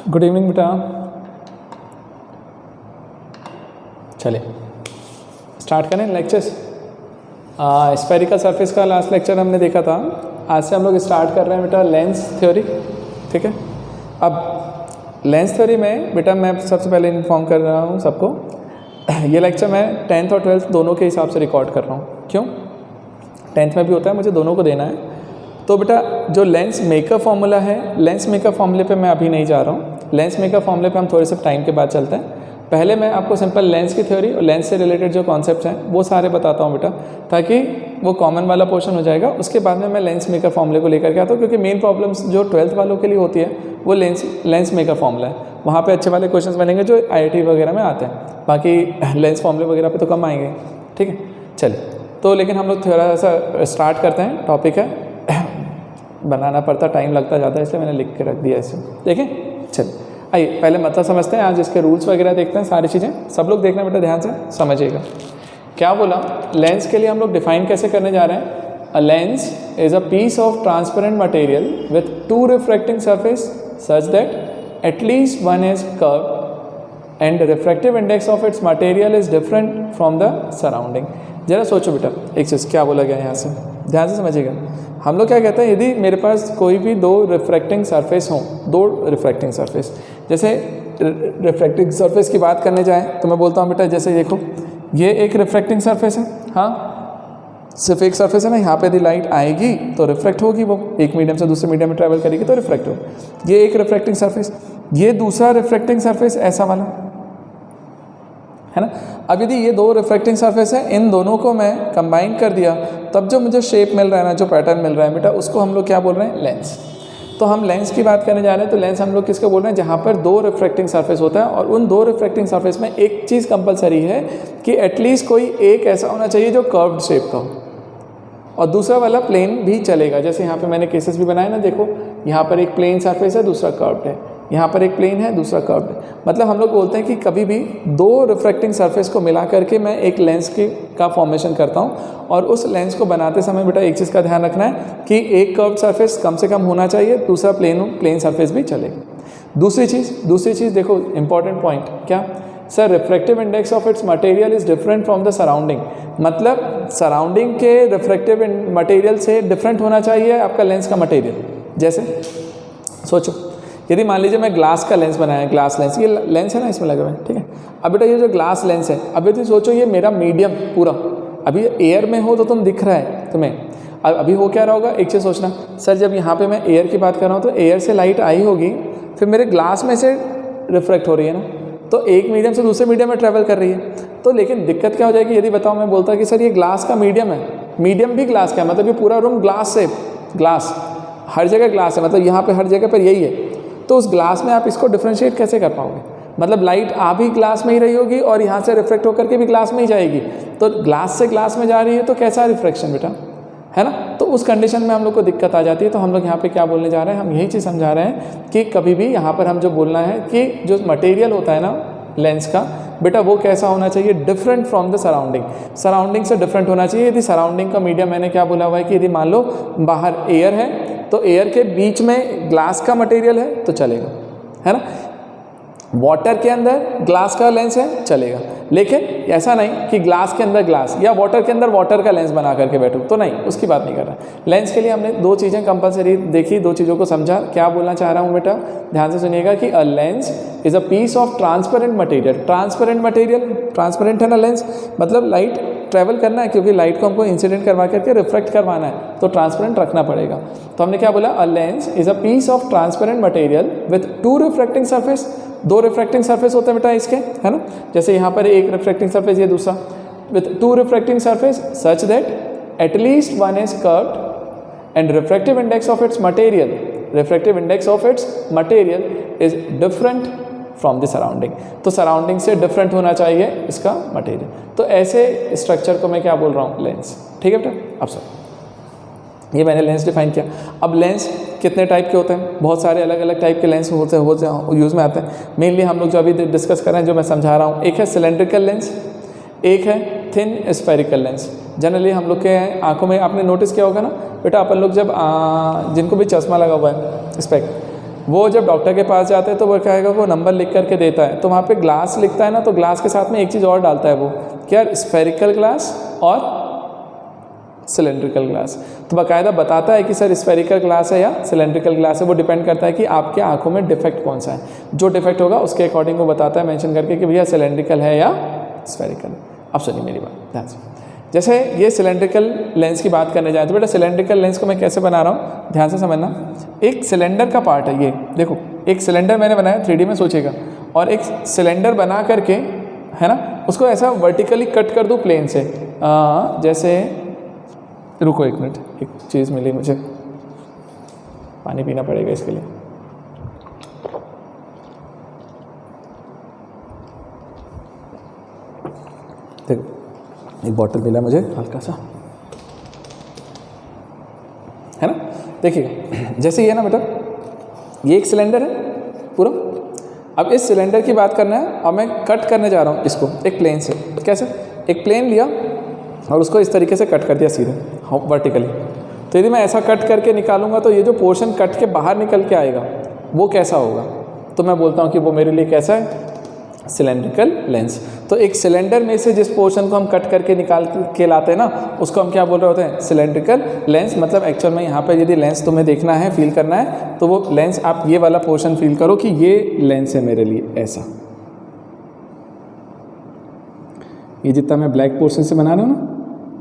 Good evening बेटा। चलिए start करें लेक्चर्स। स्फेरिकल सरफेस का लास्ट लेक्चर हमने देखा था। आज से हम लोग स्टार्ट कर रहे हैं बेटा लेंस थ्योरी। ठीक है, अब लेंस थ्योरी में बेटा मैं सबसे पहले इन्फॉर्म कर रहा हूँ सबको, ये लेक्चर मैं 10th और 12th दोनों के हिसाब से रिकॉर्ड कर रहा हूँ। क्यों? 10th में भी होता है, मुझे दोनों को देना है। तो बेटा जो लेंस मेकर फॉर्मूला है, लेंस मेकर फॉर्मूले पे मैं अभी नहीं जा रहा हूँ। लेंस मेकर फॉर्मूले पे हम थोड़े से टाइम के बाद चलते हैं। पहले मैं आपको सिंपल लेंस की थ्योरी और लेंस से रिलेटेड जो कॉन्सेप्ट्स हैं वो सारे बताता हूँ बेटा, ताकि वो कॉमन वाला पोर्शन हो जाएगा। उसके बाद में मैं लेंस मेकर फॉर्मूले को लेकर के आता हूँ, क्योंकि मेन प्रॉब्लम्स जो 12th वालों के लिए होती है वो लेंस मेकर फॉर्मूला है। वहाँ पे अच्छे वाले क्वेश्चंस बनेंगे जो IIT वगैरह में आते हैं, बाकी लेंस फॉर्मूले वगैरह पे तो कम आएंगे। ठीक है, चलिए तो लेकिन हम लोग थोड़ा सा स्टार्ट करते हैं। टॉपिक है, बनाना पड़ता, टाइम लगता जाता है, इसलिए मैंने लिख के रख दिया इसे। देखें, चलिए आइए पहले मतलब समझते हैं। आज इसके रूल्स वगैरह देखते हैं, सारी चीज़ें सब लोग देखना बेटा, ध्यान से समझिएगा। क्या बोला, लेंस के लिए हम लोग डिफाइन कैसे करने जा रहे हैं। A lens is a piece of transparent material with 2 refracting surface such that at least one is curve and refractive index of its material is different from the surrounding. जरा सोचो बेटा एक चीज़, क्या बोला गया यहाँ से, ध्यान से समझिएगा। हम लोग क्या कहते हैं, यदि मेरे पास कोई भी 2 रिफ्रैक्टिंग सरफेस हों, 2 रिफ्रैक्टिंग सरफेस, जैसे रिफ्रैक्टिंग सरफेस की बात करने जाएं तो मैं बोलता हूँ बेटा, जैसे देखो ये एक रिफ्रैक्टिंग सरफेस है, हाँ सिर्फ एक सरफेस है ना, यहाँ पे यदि लाइट आएगी तो रिफ्रैक्ट होगी, वो एक मीडियम से दूसरे मीडियम में ट्रैवल करेगी तो रिफ्रैक्ट होगी। ये एक रिफ्रैक्टिंग सरफेस, ये दूसरा रिफ्रैक्टिंग सरफेस ऐसा वाला है ना। अब यदि ये 2 रिफ्रैक्टिंग सरफेस है, इन दोनों को मैं कंबाइन कर दिया, तब जो मुझे शेप मिल रहा है ना, जो पैटर्न मिल रहा है बेटा, उसको हम लोग क्या बोल रहे हैं, लेंस। तो हम लेंस की बात करने जा रहे हैं। तो लेंस हम लोग किसको बोल रहे हैं, जहाँ पर 2 रिफ्रैक्टिंग सरफेस होता है, और उन 2 रिफ्रैक्टिंग सरफेस में एक चीज़ कंपलसरी है कि एटलीस्ट कोई एक ऐसा होना चाहिए जो कर्व्ड शेप का हो, और दूसरा वाला प्लेन भी चलेगा। जैसे यहाँ पे मैंने केसेस भी बनाए ना, देखो यहाँ पर एक प्लेन सरफेस है, दूसरा कर्व्ड है, यहाँ पर एक प्लेन है, दूसरा कर्व्ड है। मतलब हम लोग बोलते हैं कि कभी भी 2 रिफ्रैक्टिंग सरफेस को मिला करके मैं एक लेंस का फॉर्मेशन करता हूँ, और उस लेंस को बनाते समय बेटा एक चीज़ का ध्यान रखना है कि एक कर्व्ड सरफेस कम से कम होना चाहिए, दूसरा प्लेन सरफेस भी चलेगा। दूसरी चीज़ देखो, इंपॉर्टेंट पॉइंट क्या sir, refractive index of its material is different from the surrounding. मतलब सराउंडिंग के रिफ्रैक्टिव मटेरियल से डिफरेंट होना चाहिए आपका लेंस का मटेरियल। जैसे सोचो, यदि मान लीजिए मैं ग्लास का लेंस बनाया, ग्लास लेंस, ये लेंस है ना इसमें लगा हुआ है, ठीक है। अब बेटा ये जो ग्लास लेंस है, अब यदि सोचो ये मेरा मीडियम पूरा अभी एयर में हो तो तुम दिख रहा है तुम्हें, अभी हो क्या रहा होगा, एक चीज़ सोचना सर, जब यहाँ पे मैं एयर की बात कर रहा हूँ तो एयर से लाइट आई होगी, फिर मेरे ग्लास में से रिफ्रैक्ट हो रही है ना, तो एक मीडियम से दूसरे मीडियम में ट्रैवल कर रही है। तो लेकिन दिक्कत क्या हो जाएगी, यदि बताओ मैं बोलता कि सर ये ग्लास का मीडियम है, मीडियम भी ग्लास का है, मतलब ये पूरा रूम ग्लास से, ग्लास हर जगह ग्लास है, मतलब यहाँ पे हर जगह पर यही है, तो उस ग्लास में आप इसको डिफ्रेंशिएट कैसे कर पाओगे। मतलब लाइट आ भी ग्लास में ही रही होगी और यहाँ से रिफ्लेक्ट होकर के भी ग्लास में ही जाएगी, तो ग्लास से ग्लास में जा रही है तो कैसा रिफ्रैक्शन बेटा, है ना। तो उस कंडीशन में हम लोग को दिक्कत आ जाती है। तो हम लोग यहाँ पे क्या बोलने जा रहे हैं, हम यही चीज़ समझा रहे हैं कि कभी भी यहाँ पर हम जो बोलना है कि जो मटेरियल होता है ना लेंस का बेटा, वो कैसा होना चाहिए, डिफरेंट फ्रॉम द सराउंडिंग से डिफरेंट होना चाहिए। यदि सराउंडिंग का मीडियम मैंने क्या बोला हुआ है कि यदि मान लो बाहर एयर है तो एयर के बीच में ग्लास का मटेरियल है तो चलेगा, है ना। वाटर के अंदर ग्लास का लेंस है चलेगा, लेकिन ऐसा नहीं कि ग्लास के अंदर ग्लास या वाटर के अंदर वाटर का लेंस बना करके बैठूँ, तो नहीं, उसकी बात नहीं कर रहा। लेंस के लिए हमने 2 चीज़ें कंपलसरी देखी, 2 चीज़ों को समझा। क्या बोलना चाह रहा हूँ बेटा, ध्यान से सुनिएगा कि a lens is a piece of transparent material. Transparent है ना लेंस, मतलब लाइट ट्रैवल करना है, क्योंकि लाइट को हमको इंसिडेंट करवा करके रिफ्लेक्ट करवाना है, तो ट्रांसपेरेंट रखना पड़ेगा। तो हमने क्या बोला, a lens is a piece of transparent material with 2 refracting surface. 2 refracting surface होते हैं बेटा इसके, है ना। जैसे यहाँ पर एक रिफ्रैक्टिंग सरफेस, ये दूसरा, with 2 refracting surface such that at least one is curved and refractive index of its material is different from the surrounding. तो सराउंडिंग से डिफरेंट होना चाहिए इसका मटेरियल। तो ऐसे स्ट्रक्चर को मैं क्या बोल रहा हूँ, लेंस। ठीक है बेटा, अब सर ये मैंने लेंस डिफाइन किया। अब लेंस कितने टाइप के होते हैं, बहुत सारे अलग अलग टाइप के लेंस होते यूज़ में आते हैं। मेनली हम लोग जो अभी डिस्कस कर रहे हैं, जो मैं समझा रहा हूँ, एक है सिलेंड्रिकल लेंस, एक है थिन स्फेरिकल लेंस। जनरली हम लोग के आंखों में आपने नोटिस किया होगा ना बेटा, अपन लोग जब जिनको भी चश्मा लगा हुआ है, स्पेक्ट, वो जब डॉक्टर के पास जाते हैं तो वो क्या है, वो नंबर लिख करके देता है, तो वहाँ पे ग्लास लिखता है ना, तो ग्लास के साथ में एक चीज़ और डालता है, वो क्या, स्फेरिकल ग्लास और सिलेंड्रिकल ग्लास। तो बाकायदा बताता है कि सर स्फेरिकल ग्लास है या सिलेंड्रिकल ग्लास है, वो डिपेंड करता है कि आपके आंखों में डिफेक्ट कौन सा है। जो डिफेक्ट होगा उसके अकॉर्डिंग वो बताता है मेंशन करके कि भैया सिलेंड्रिकल है या स्फेरिकल। अब सुनिए मेरी बात ध्यान से, जैसे ये सिलेंड्रिकल लेंस की बात करने जाए तो बेटा सिलेंड्रिकल लेंस को मैं कैसे बना रहा हूँ, ध्यान से समझना। एक सिलेंडर का पार्ट है ये, देखो एक सिलेंडर मैंने बनाया 3D में सोचेगा, और एक सिलेंडर बना करके है ना, उसको ऐसा वर्टिकली कट कर दूँ प्लेन से, जैसे, रुको एक मिनट, एक चीज़ मिली मुझे, पानी पीना पड़ेगा इसके लिए। देखो एक बॉटल मिला मुझे हल्का सा, है ना, देखिए जैसे ये है ना बेटा, ये एक सिलेंडर है पूरा। अब इस सिलेंडर की बात करना है, अब मैं कट करने जा रहा हूँ इसको एक प्लेन से। कैसे, एक प्लेन लिया और उसको इस तरीके से कट कर दिया सीधे वर्टिकली। तो यदि मैं ऐसा कट करके निकालूंगा तो ये जो पोर्शन कट के बाहर निकल के आएगा वो कैसा होगा, तो मैं बोलता हूँ कि वो मेरे लिए कैसा है, सिलेंड्रिकल लेंस। तो एक सिलेंडर में से जिस पोर्शन को हम कट करके निकाल के लाते हैं ना, उसको हम क्या बोल रहे होते हैं, सिलेंड्रिकल लेंस। मतलब एक्चुअल में यहाँ पर यदि लेंस तुम्हें देखना है, फील करना है, तो वो लेंस आप ये वाला पोर्शन फील करो कि ये लेंस है मेरे लिए, ऐसा। ये जितना मैं ब्लैक पोर्शन से बना रहा हूँ ना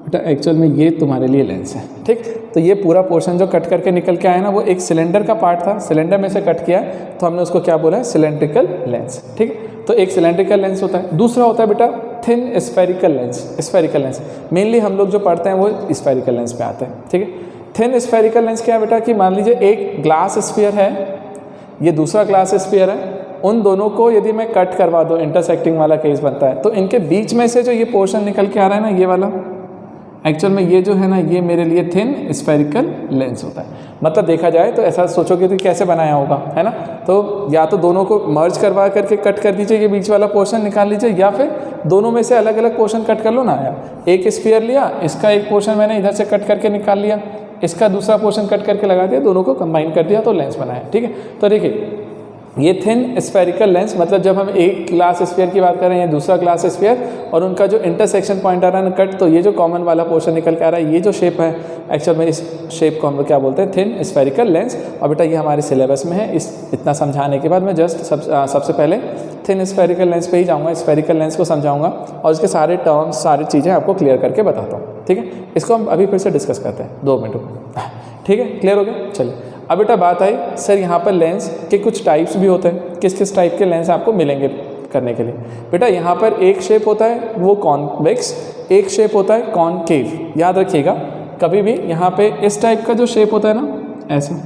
बेटा, एक्चुअल में ये तुम्हारे लिए लेंस है, ठीक। तो ये पूरा पोर्शन जो कट करके निकल के आया ना, वो एक सिलेंडर का पार्ट था, सिलेंडर में से कट किया, तो हमने उसको क्या बोला है, सिलेंड्रिकल लेंस, ठीक। तो एक सिलेंड्रिकल लेंस होता है। दूसरा होता है बेटा thin spherical lens. Spherical lens mainly हम लोग जो पढ़ते हैं वो स्फेरिकल लेंस पे आते हैं, ठीक है। थिन स्फेरिकल लेंस क्या है बेटा, कि मान लीजिए एक ग्लास स्फीयर है, ये दूसरा ग्लास स्फीयर है, उन दोनों को यदि मैं कट करवा दूँ, इंटरसेक्टिंग वाला केस बनता है, तो इनके बीच में से जो ये पोर्शन निकल के आ रहा है ना, ये वाला, एक्चुअल में ये जो है ना, ये मेरे लिए थिन स्फेरिकल लेंस होता है। मतलब देखा जाए तो ऐसा सोचोगे तो कैसे बनाया होगा, है ना। तो या तो दोनों को मर्ज करवा करके कट कर दीजिए, ये बीच वाला पोर्शन निकाल लीजिए, या फिर दोनों में से अलग अलग पोर्शन कट कर लो ना यार। एक स्फीयर लिया, इसका एक पोर्शन मैंने इधर से कट करके निकाल लिया, इसका दूसरा पोर्शन कट करके लगा दिया, दोनों को कंबाइन कर दिया तो लेंस बनाया, ठीक है। तो देखिए ये थिन स्फेरिकल लेंस, मतलब जब हम एक ग्लास स्फीयर की बात कर रहे हैं, दूसरा ग्लास स्फीयर, और उनका जो इंटरसेक्शन पॉइंट आ रहा है ना कट, तो ये जो कॉमन वाला पोर्शन निकल के आ रहा है, ये जो शेप है, एक्चुअल में इस शेप को हम लोग क्या बोलते हैं, थिन स्फेरिकल लेंस। और बेटा ये हमारे सिलेबस में है। इस इतना समझाने के बाद मैं जस्ट सबसे पहले थिन स्फेरिकल लेंस पे ही जाऊँगा, स्फेरिकल लेंस को समझाऊँगा और इसके सारे टर्म्स, सारी चीज़ें आपको क्लियर करके बताता हूँ, ठीक है। इसको हम अभी फिर से डिस्कस करते हैं 2 मिनट में, ठीक है। क्लियर हो गया, चलिए। अब बेटा बात आई, सर यहाँ पर लेंस के कुछ टाइप्स भी होते हैं, किस किस टाइप के लेंस आपको मिलेंगे करने के लिए। बेटा यहाँ पर एक शेप होता है वो कॉन्वेक्स, एक शेप होता है कॉनकेव। याद रखिएगा कभी भी यहाँ पे इस टाइप का जो शेप होता है ना, ऐसा,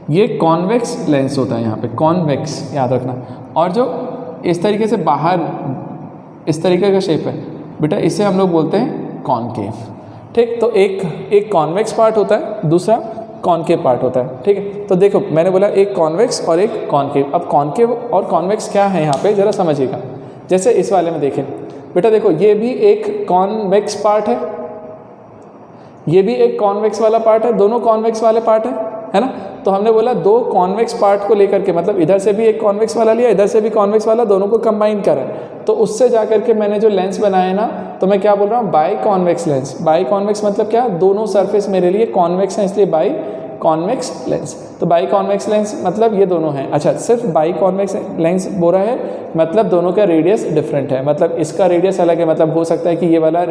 ये कॉन्वेक्स लेंस होता है, यहाँ पे कॉन्वेक्स याद रखना। और जो इस तरीके से बाहर इस तरीके का शेप है बेटा, इसे हम लोग बोलते हैं कॉनकेव, ठीक। तो एक कॉन्वेक्स पार्ट होता है, दूसरा कॉनकेव पार्ट होता है, ठीक है। तो देखो मैंने बोला एक कॉन्वेक्स और एक कॉनकेव। अब कॉनकेव और कॉन्वेक्स क्या है यहाँ पे ज़रा समझिएगा। जैसे इस वाले में देखें बेटा, देखो ये भी एक कॉन्वेक्स पार्ट है, ये भी एक कॉन्वेक्स वाला पार्ट है, दोनों कॉन्वेक्स वाले पार्ट है ना। तो हमने बोला 2 कॉन्वेक्स पार्ट को लेकर के, मतलब इधर से भी एक कॉन्वेक्स वाला लिया, इधर से भी कॉन्वेक्स वाला, दोनों को कंबाइन करा, तो उससे जा करके मैंने जो लेंस बनाया ना, तो मैं क्या बोल रहा हूँ, by convex lens. By convex मतलब क्या, दोनों सरफेस मेरे लिए कॉन्वेक्स हैं, इसलिए बाई कॉन्वेक्स लेंस। तो बाई कॉन्वेक्स लेंस मतलब ये दोनों हैं। अच्छा, सिर्फ बाई कॉन्वेक्स लेंस बोल रहा है, मतलब दोनों का रेडियस डिफरेंट है, मतलब इसका रेडियस अलग है। मतलब हो सकता है कि ये वाला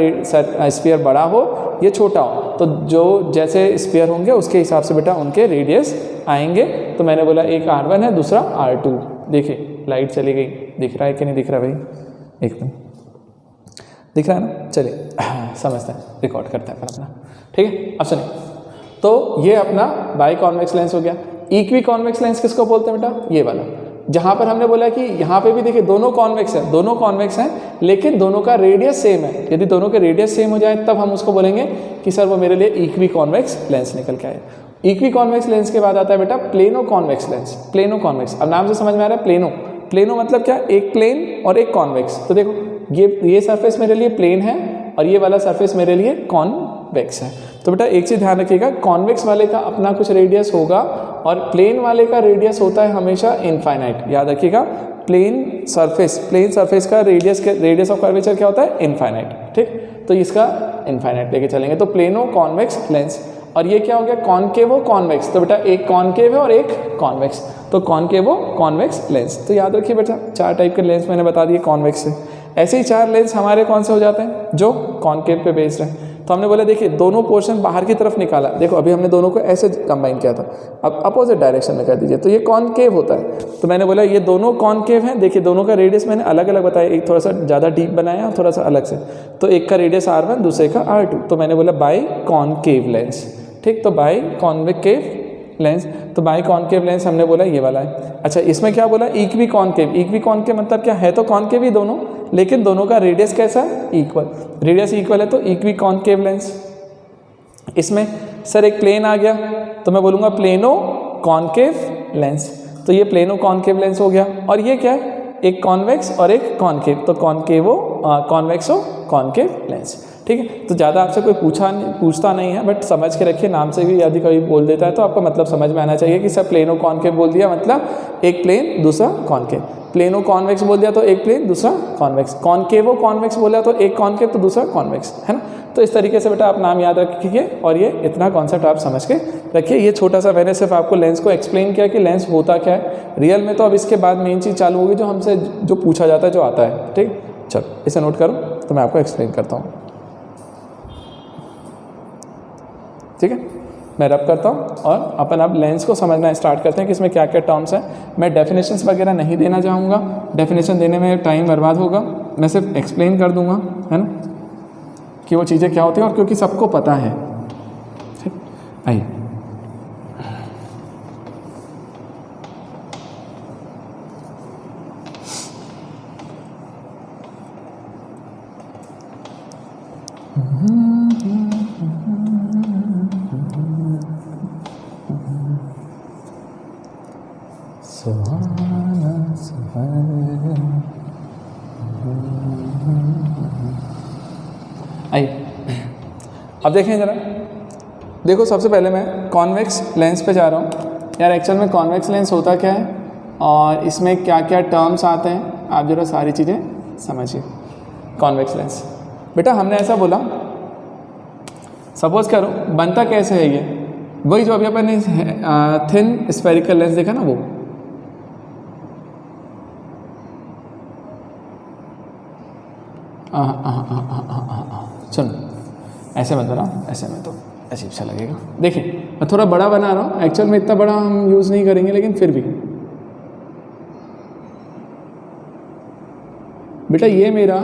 स्फीयर बड़ा हो, ये छोटा हो, तो जो जैसे स्फीयर होंगे उसके हिसाब से बेटा उनके रेडियस आएंगे। तो मैंने बोला एक R1 है, दूसरा R2। देखिए लाइट चली गई, दिख रहा है कि नहीं दिख रहा भाई, एकदम दिख रहा है ना। चलिए समझते हैं, रिकॉर्ड करते हैं फिर अपना, ठीक है। अब सुनिए, तो ये अपना बाई कॉन्वेक्स लेंस हो गया। इक्वी कॉन्वेक्स लेंस किसको बोलते हैं बेटा, ये वाला, जहाँ पर हमने बोला कि यहाँ पे भी देखिए दोनों कॉन्वेक्स हैं, दोनों कॉन्वेक्स हैं, लेकिन दोनों का रेडियस सेम है। यदि दोनों के रेडियस सेम हो जाए तब हम उसको बोलेंगे कि सर वो मेरे लिए इक्वी कॉन्वेक्स लेंस निकल के आए। इक्वी कॉन्वेक्स लेंस के बाद आता है बेटा plano convex lens. Plano convex, अब नाम से समझ में आ रहा है, प्लेनो। प्लेनो मतलब क्या, एक प्लेन और एक कॉन्वेक्स। तो देखो ये सरफेस मेरे लिए प्लेन है और ये वाला सरफेस मेरे लिए कॉन्वेक्स है। तो बेटा एक चीज़ ध्यान रखिएगा, कॉन्वेक्स वाले का अपना कुछ रेडियस होगा और प्लेन वाले का रेडियस होता है हमेशा इनफाइनाइट। याद रखिएगा, प्लेन सरफेस का रेडियस ऑफ कर्वेचर क्या होता है? इनफाइनाइट। ठीक, तो इसका इनफाइनाइट लेके चलेंगे। तो प्लेनो कॉन्वेक्स लेंस, और ये क्या हो गया? कॉनकेवो कॉन्वेक्स। तो बेटा एक कॉनकेव है और एक कॉन्वेक्स, तो कॉनकेवो कॉन्वेक्स लेंस। तो याद रखिए बेटा 4 टाइप के लेंस मैंने बता दिए कॉन्वेक्स से। ऐसे ही 4 लेंस हमारे कौन से हो जाते हैं? जो कॉनकेव पे बेस्ड है। तो हमने बोला देखिए दोनों पोर्शन बाहर की तरफ निकाला, देखो अभी हमने दोनों को ऐसे कंबाइन किया था, अब अपोजिट डायरेक्शन में कर दीजिए तो ये कॉनकेव होता है। तो मैंने बोला ये दोनों कॉनकेव हैं। देखिए दोनों का रेडियस मैंने अलग अलग बताया, एक थोड़ा सा ज़्यादा डीप बनाया और थोड़ा सा अलग से। तो एक का रेडियस R1 दूसरे का R2, तो मैंने बोला बाई कॉनकेव लेंस। ठीक, तो बाई कॉन्वेकेव लेंस, तो बाई कॉनकेव लेंस हमने बोला ये वाला है। अच्छा इसमें क्या बोला? Equi concave. इक्वी कॉनकेव मतलब क्या है? तो कॉनकेव ही दोनों, लेकिन दोनों का रेडियस कैसा है? इक्वल। रेडियस इक्वल है तो इक्वी कॉनकेव लेंस। इसमें सर एक प्लेन आ गया तो मैं बोलूँगा प्लेनो कॉनकेव लेंस। तो ये प्लेनो कॉनकेव लेंस हो गया। और ये क्या है? एक कॉन्वेक्स और एक कॉनकेव, तो कॉन्वेक्सो कॉनकेव लेंस। ठीक है, तो ज़्यादा आपसे कोई पूछता नहीं है, बट समझ के रखिए, नाम से भी यदि कोई बोल देता है तो आपको मतलब समझ में आना चाहिए कि सर प्लेनो कॉनकेव बोल दिया मतलब एक प्लेन दूसरा कॉनकेव, प्लेनो कॉन्वेक्स बोल दिया तो एक प्लेन दूसरा कॉन्वेक्स, कॉनकेवो कॉन्वेक्स बोला तो एक कॉनकेव तो दूसरा कॉन्वेक्स, है ना। तो इस तरीके से बेटा आप नाम याद रखिए और ये इतना कॉन्सेप्ट आप समझ के रखिए। ये छोटा सा मैंने सिर्फ आपको लेंस को एक्सप्लेन किया कि लेंस होता क्या है रियल में। तो अब इसके बाद मेन चीज़ चालू होगी जो हमसे जो पूछा जाता है, जो आता है। ठीक, चलो इसे नोट करो तो मैं आपको एक्सप्लेन करता हूँ। ठीक है, मैं रब करता हूँ और अपन अब लेंस को समझना स्टार्ट करते हैं कि इसमें क्या क्या टर्म्स हैं। मैं डेफिनेशंस वगैरह नहीं देना चाहूँगा, डेफिनेशन देने में टाइम बर्बाद होगा। मैं सिर्फ एक्सप्लेन कर दूँगा, है ना, कि वो चीज़ें क्या होती हैं, और क्योंकि सबको पता है। ठीक, आइए आइए अब देखें ज़रा, देखो सबसे पहले मैं कॉन्वेक्स लेंस पे जा रहा हूँ। यार एक्चुअल में कॉन्वेक्स लेंस होता क्या है और इसमें क्या क्या टर्म्स आते हैं, आप ज़रा सारी चीज़ें समझिए। कॉन्वेक्स लेंस बेटा हमने ऐसा बोला, सपोज करो बनता कैसे है ये, वही जो अभी अपन ने थिन स्फेरिकल लेंस देखा ना, वो सुनो ऐसे मत बनाओ, ऐसे में तो अजीब सा लगेगा। देखिए मैं थोड़ा बड़ा बना रहा हूँ, एक्चुअल में इतना बड़ा हम यूज़ नहीं करेंगे, लेकिन फिर भी बेटा ये मेरा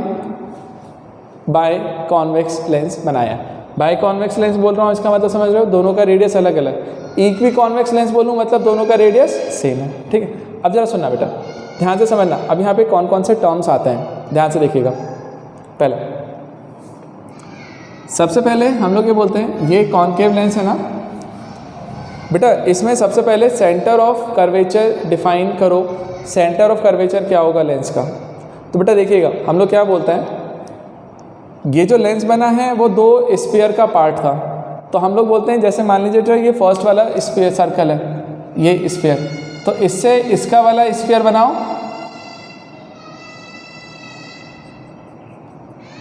बाय कॉन्वेक्स लेंस बनाया। बाय कॉन्वेक्स लेंस बोल रहा हूँ, इसका मतलब समझ रहे हो, दोनों का रेडियस अलग अलग। इक्वी कॉन्वेक्स लेंस बोलूँ मतलब दोनों का रेडियस सेम है। ठीक है, अब जरा सुनना बेटा, ध्यान से समझना। अब यहाँ पे कौन कौन से टर्म्स आते हैं, ध्यान से देखिएगा। पहले सबसे पहले हम लोग ये बोलते हैं, ये कॉनकेव लेंस है ना बेटा, इसमें सबसे पहले सेंटर ऑफ कर्वेचर डिफाइन करो। सेंटर ऑफ कर्वेचर क्या होगा लेंस का? तो बेटा देखिएगा हम लोग क्या बोलते हैं, ये जो लेंस बना है वो दो स्फीयर का पार्ट था। तो हम लोग बोलते हैं, जैसे मान लीजिए जो ये फर्स्ट वाला स्फीयर सर्कल है, ये स्फीयर, तो इससे इसका वाला स्फीयर बनाओ।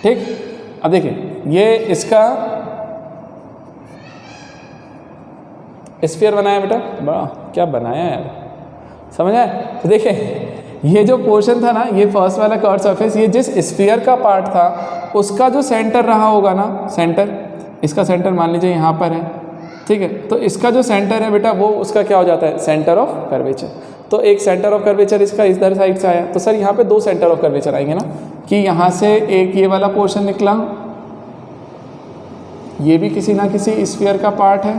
ठीक, अब देखिए ये इसका स्फीयर बनाया बेटा, बड़ा क्या बनाया यार, समझ आए? तो देखिए ये जो पोर्शन था ना, ये फर्स्ट वाला कर्व सरफेस, ये जिस स्फीयर का पार्ट था उसका जो सेंटर रहा होगा ना, सेंटर, इसका सेंटर मान लीजिए यहाँ पर है। ठीक है, तो इसका जो सेंटर है बेटा वो उसका क्या हो जाता है, सेंटर ऑफ कर्वेचर। तो एक सेंटर ऑफ कर्वेचर इसका इधर साइड से आया, तो सर यहाँ पे दो सेंटर ऑफ कर्वेचर आएंगे ना, कि यहाँ से एक ये वाला पोर्शन निकला, ये भी किसी ना किसी स्फीयर का पार्ट है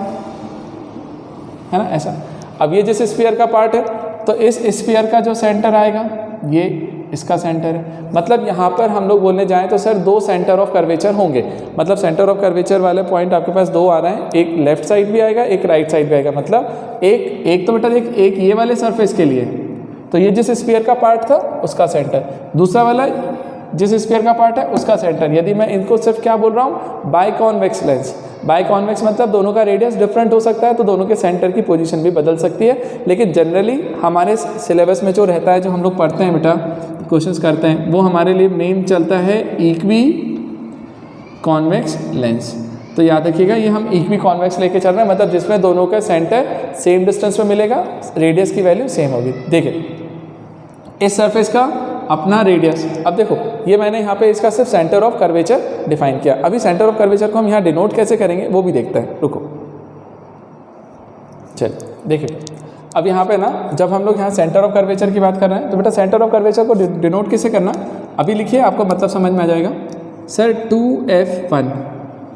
ना, ऐसा। अब ये जिस स्फीयर का पार्ट है, तो इस स्फीयर का जो सेंटर आएगा ये इसका सेंटर है। मतलब यहाँ पर हम लोग बोलने जाएं तो सर दो सेंटर ऑफ कर्वेचर होंगे। मतलब सेंटर ऑफ कर्वेचर वाले पॉइंट आपके पास दो आ रहे हैं, एक लेफ्ट साइड भी आएगा, एक राइट साइड भी आएगा। मतलब एक तो बेटा देख, एक ये वाले सरफेस के लिए, तो ये जिस स्फीयर का पार्ट था उसका सेंटर, दूसरा वाला जिस स्फीयर का पार्ट है उसका सेंटर। यदि मैं इनको सिर्फ क्या बोल रहा हूँ, biconvex lens. Biconvex मतलब दोनों का रेडियस डिफरेंट हो सकता है, तो दोनों के सेंटर की पोजीशन भी बदल सकती है, लेकिन जनरली हमारे सिलेबस में जो रहता है, जो हम लोग पढ़ते हैं बेटा, क्वेश्चंस करते हैं, वो हमारे लिए मेन चलता है इक्वी कॉन्वेक्स लेंस। तो याद रखिएगा ये हम इक्वी कॉन्वेक्स लेके चल रहे हैं, मतलब जिसमें दोनों का सेंटर सेम डिस्टेंस पे मिलेगा, रेडियस की वैल्यू सेम होगी। देखिए इस सरफेस का अपना रेडियस, अब देखो ये मैंने यहाँ पे इसका सिर्फ सेंटर ऑफ कर्वेचर डिफाइन किया। अभी सेंटर ऑफ कर्वेचर को हम यहाँ डिनोट कैसे करेंगे वो भी देखते हैं, रुको। चलिए देखिए अब यहाँ पे ना जब हम लोग यहाँ सेंटर ऑफ कर्वेचर की बात कर रहे हैं, तो बेटा सेंटर ऑफ कर्वेचर को डिनोट किसे करना, अभी लिखिए, आपको मतलब समझ में आ जाएगा। सर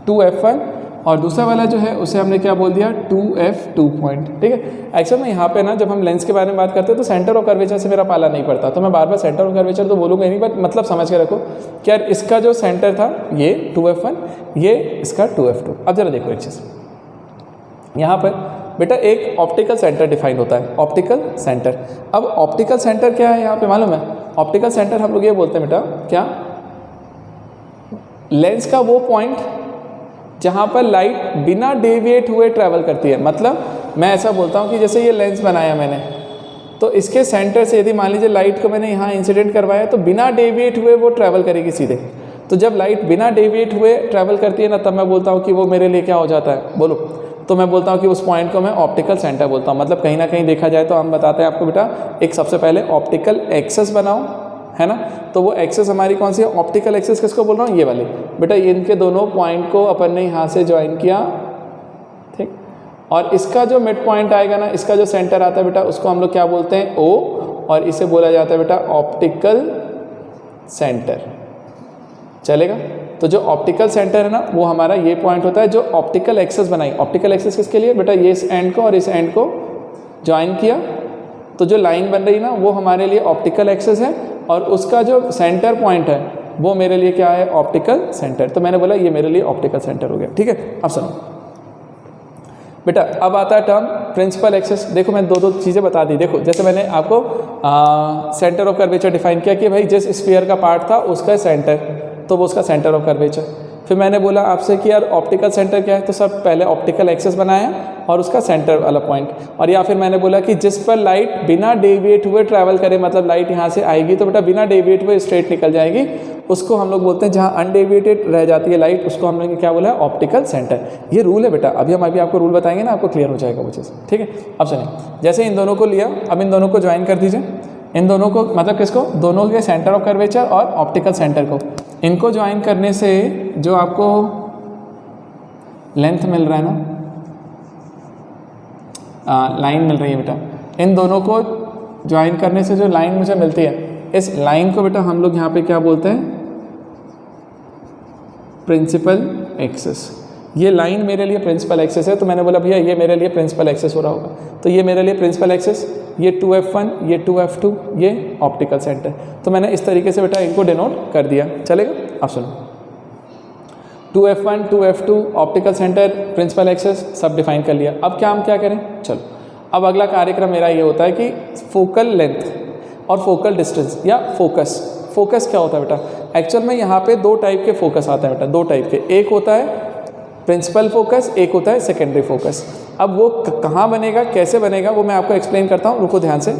2f1 और दूसरा वाला जो है उसे हमने क्या बोल दिया 2f2 पॉइंट, ठीक है। एक्चुअल में यहाँ पे ना जब हम लेंस के बारे में बात करते हैं तो सेंटर ऑफ कर्वेचर से मेरा पाला नहीं पड़ता, तो मैं बार बार सेंटर ऑफ कर्वेचर तो बोलूँगा नहीं, बट मतलब समझ के रखो कि यार इसका जो सेंटर था ये 2f1, ये इसका 2f2। अब जरा देखो एक चीज़, यहाँ पर बेटा एक ऑप्टिकल सेंटर डिफाइन होता है, ऑप्टिकल सेंटर। अब ऑप्टिकल सेंटर क्या है यहाँ पे मालूम है? ऑप्टिकल सेंटर हम लोग ये बोलते हैं बेटा क्या, लेंस का वो पॉइंट जहाँ पर लाइट बिना डेविएट हुए ट्रैवल करती है। मतलब मैं ऐसा बोलता हूँ कि जैसे ये लेंस बनाया मैंने, तो इसके सेंटर से यदि मान लीजिए लाइट को मैंने यहाँ इंसिडेंट करवाया, तो बिना डेविएट हुए वो ट्रैवल करेगी सीधे। तो जब लाइट बिना डेविएट हुए ट्रैवल करती है ना, तब मैं बोलता हूँ कि वो मेरे लिए क्या हो जाता है, बोलो। तो मैं बोलता हूँ कि उस पॉइंट को मैं ऑप्टिकल सेंटर बोलता हूँ। मतलब कहीं ना कहीं देखा जाए तो हम बताते हैं आपको बेटा, एक सबसे पहले ऑप्टिकल एक्सेस बनाओ, है ना। तो वो एक्सेस हमारी कौन सी है, ऑप्टिकल एक्सेस किसको बोल रहा हूँ, ये वाली बेटा। इनके दोनों पॉइंट को अपन ने यहाँ से ज्वाइन किया, ठीक। और इसका जो मिड पॉइंट आएगा ना, इसका जो सेंटर आता है बेटा, उसको हम लोग क्या बोलते हैं, ओ, और इसे बोला जाता है बेटा ऑप्टिकल सेंटर, चलेगा। तो जो ऑप्टिकल सेंटर है ना, वो हमारा ये पॉइंट होता है जो ऑप्टिकल एक्सेस बनाई। ऑप्टिकल एक्सेस किसके लिए बेटा, ये इस एंड को और इस एंड को ज्वाइन किया, तो जो लाइन बन रही ना वो हमारे लिए ऑप्टिकल एक्सेस है, और उसका जो सेंटर पॉइंट है वो मेरे लिए क्या है, ऑप्टिकल सेंटर। तो मैंने बोला ये मेरे लिए ऑप्टिकल सेंटर हो गया, ठीक है। अब सुनो बेटा, अब आता है टर्म प्रिंसिपल एक्सेस। देखो मैं दो चीज़ें बता दी। देखो जैसे मैंने आपको सेंटर ऑफ कर्वेचर डिफाइन किया कि भाई जिस स्फीयर का पार्ट था उसका सेंटर, तो वो उसका सेंटर ऑफ कर्वेचर। फिर मैंने बोला आपसे कि यार ऑप्टिकल सेंटर क्या है, तो सब पहले ऑप्टिकल एक्सेस बनाया और उसका सेंटर वाला पॉइंट। और या फिर मैंने बोला कि जिस पर लाइट बिना डेविएट हुए ट्रैवल करे, मतलब लाइट यहाँ से आएगी तो बेटा बिना डेविएट हुए स्ट्रेट निकल जाएगी, उसको हम लोग बोलते हैं, जहाँ अनडेविएटेड रह जाती है लाइट, उसको हम लोग क्या बोला है, ऑप्टिकल सेंटर। ये रूल है बेटा, अभी आपको रूल बताएंगे ना, आपको क्लियर हो जाएगा वो चीज़, ठीक है। अब सुनिए, जैसे इन दोनों को लिया, अब इन दोनों को ज्वाइन कर दीजिए। इन दोनों को मतलब किसको, दोनों के सेंटर ऑफ कर्वेचर और ऑप्टिकल सेंटर को, इनको ज्वाइन करने से जो आपको लेंथ मिल रहा है ना, लाइन मिल रही है बेटा, इन दोनों को ज्वाइन करने से जो लाइन मुझे मिलती है, इस लाइन को बेटा हम लोग यहाँ पे क्या बोलते हैं, प्रिंसिपल एक्सेस। ये लाइन मेरे लिए प्रिंसिपल एक्सेस है, तो मैंने बोला भैया ये मेरे लिए प्रिंसिपल एक्सेस हो रहा होगा, तो ये मेरे लिए प्रिंसिपल एक्सेस, ये 2f1, ये 2f2, ये ऑप्टिकल सेंटर। तो मैंने इस तरीके से बेटा इनको डिनोट कर दिया, चलेगा। अब सुनो, 2f1, 2f2, optical centre, principal axis सब डिफाइन कर लिया। अब हम क्या करें, चलो अब अगला कार्यक्रम मेरा ये होता है कि फोकल लेंथ और फोकल डिस्टेंस या फोकस। फोकस क्या होता है बेटा, एक्चुअल में यहाँ पे दो टाइप के फोकस आते हैं बेटा, दो टाइप के। एक होता है प्रिंसिपल फोकस, एक होता है सेकेंडरी फोकस। अब वो कहाँ बनेगा, कैसे बनेगा, वो मैं आपको एक्सप्लेन करता हूँ, रुको ध्यान से।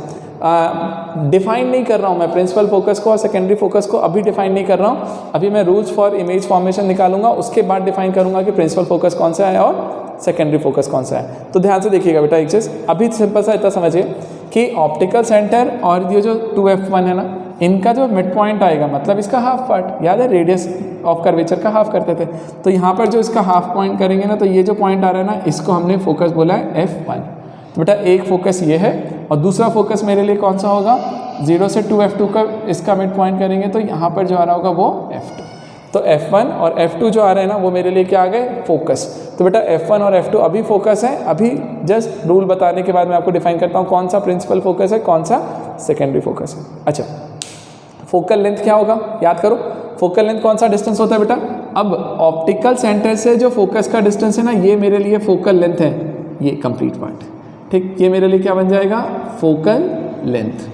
डिफाइन नहीं कर रहा हूँ मैं प्रिंसिपल फोकस को और सेकेंडरी फोकस को, अभी डिफाइन नहीं कर रहा हूँ। अभी मैं रूल्स फॉर इमेज फॉर्मेशन निकालूंगा, उसके बाद डिफाइन करूँगा कि प्रिंसिपल फोकस कौन सा है और सेकेंडरी फोकस कौन सा है। तो ध्यान से देखिएगा बेटा एक चीज़, अभी सिंपल सा इतना समझिए कि ऑप्टिकल सेंटर और ये जो 2f1 है ना, इनका जो मिड पॉइंट आएगा, मतलब इसका हाफ पार्ट, याद है रेडियस ऑफ कर्वेचर का हाफ करते थे, तो यहाँ पर जो इसका हाफ पॉइंट करेंगे ना, तो ये जो पॉइंट आ रहा है ना, इसको हमने फोकस बोला है f1। तो बेटा एक फोकस ये है, और दूसरा फोकस मेरे लिए कौन सा होगा, 0 से 2f2 का इसका मिड पॉइंट करेंगे, तो यहाँ पर जो आ रहा होगा वो f2। तो f1 और f2 जो आ रहे हैं ना, वो मेरे लिए क्या आ गए, फोकस। तो बेटा f1 और f2 अभी फोकस है, अभी जस्ट रूल बताने के बाद मैं आपको डिफाइन करता हूँ कौन सा प्रिंसिपल फोकस है, कौन सा सेकेंडरी फोकस है। अच्छा, फोकल लेंथ क्या होगा, याद करो, फोकल लेंथ कौन सा डिस्टेंस होता है बेटा। अब ऑप्टिकल सेंटर से जो फोकस का डिस्टेंस है ना, ये मेरे लिए फोकल लेंथ है, ये कंप्लीट पार्ट, ठीक। ये मेरे लिए क्या बन जाएगा, फोकल लेंथ,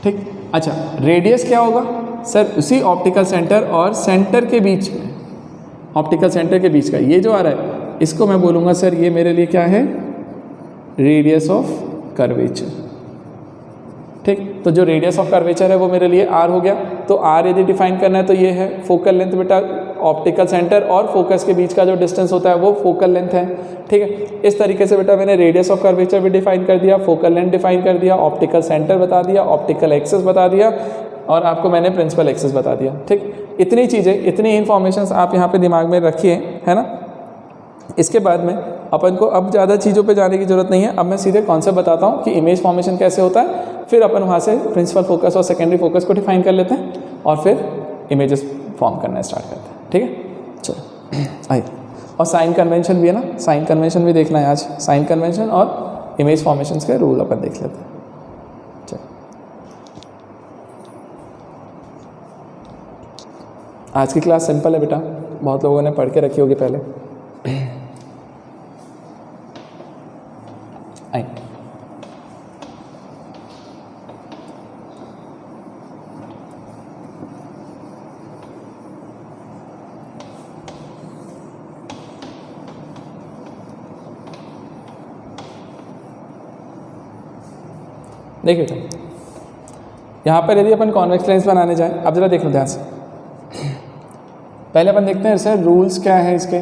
ठीक। अच्छा, रेडियस क्या होगा सर, उसी ऑप्टिकल सेंटर और सेंटर के बीच में, ऑप्टिकल सेंटर के बीच का ये जो आ रहा है, इसको मैं बोलूँगा सर ये मेरे लिए क्या है, रेडियस ऑफ कर्वेचर। ठीक, तो जो रेडियस ऑफ कर्वेचर है वो मेरे लिए r हो गया। तो r यदि डिफाइन करना है तो ये है फोकल लेंथ बेटा, ऑप्टिकल सेंटर और फोकस के बीच का जो डिस्टेंस होता है वो फोकल लेंथ है। ठीक है, इस तरीके से बेटा मैंने रेडियस ऑफ कर्वेचर भी डिफाइन कर दिया, फोकल लेंथ डिफाइन कर दिया, ऑप्टिकल सेंटर बता दिया, ऑप्टिकल एक्सिस बता दिया और आपको मैंने प्रिंसिपल एक्सिस बता दिया। ठीक, इतनी चीज़ें, इतनी इन्फॉर्मेशन आप यहाँ पे दिमाग में रखिए, है ना। इसके बाद में अपन को अब ज़्यादा चीज़ों पे जाने की ज़रूरत नहीं है। अब मैं सीधे कॉन्सेप्ट बताता हूँ कि इमेज फॉर्मेशन कैसे होता है, फिर अपन वहाँ से प्रिंसिपल फोकस और सेकेंडरी फोकस को डिफाइन कर लेते हैं और फिर इमेजेस फॉर्म करना स्टार्ट करते हैं। ठीक है, चलो आइए। और साइन कन्वेंशन भी है ना, साइन कन्वेंशन भी देखना है आज। साइन कन्वेंशन और इमेज फॉर्मेशन के रूल अपन देख लेते हैं। चलो, आज की क्लास सिंपल है बेटा, बहुत लोगों ने पढ़ के रखी होगी पहले। आइए, देखिए तो यहाँ पर यदि अपन कॉन्वेक्स लेंस बनाने जाएं, अब जरा देख लो ध्यान से। पहले अपन देखते हैं सर रूल्स क्या है इसके,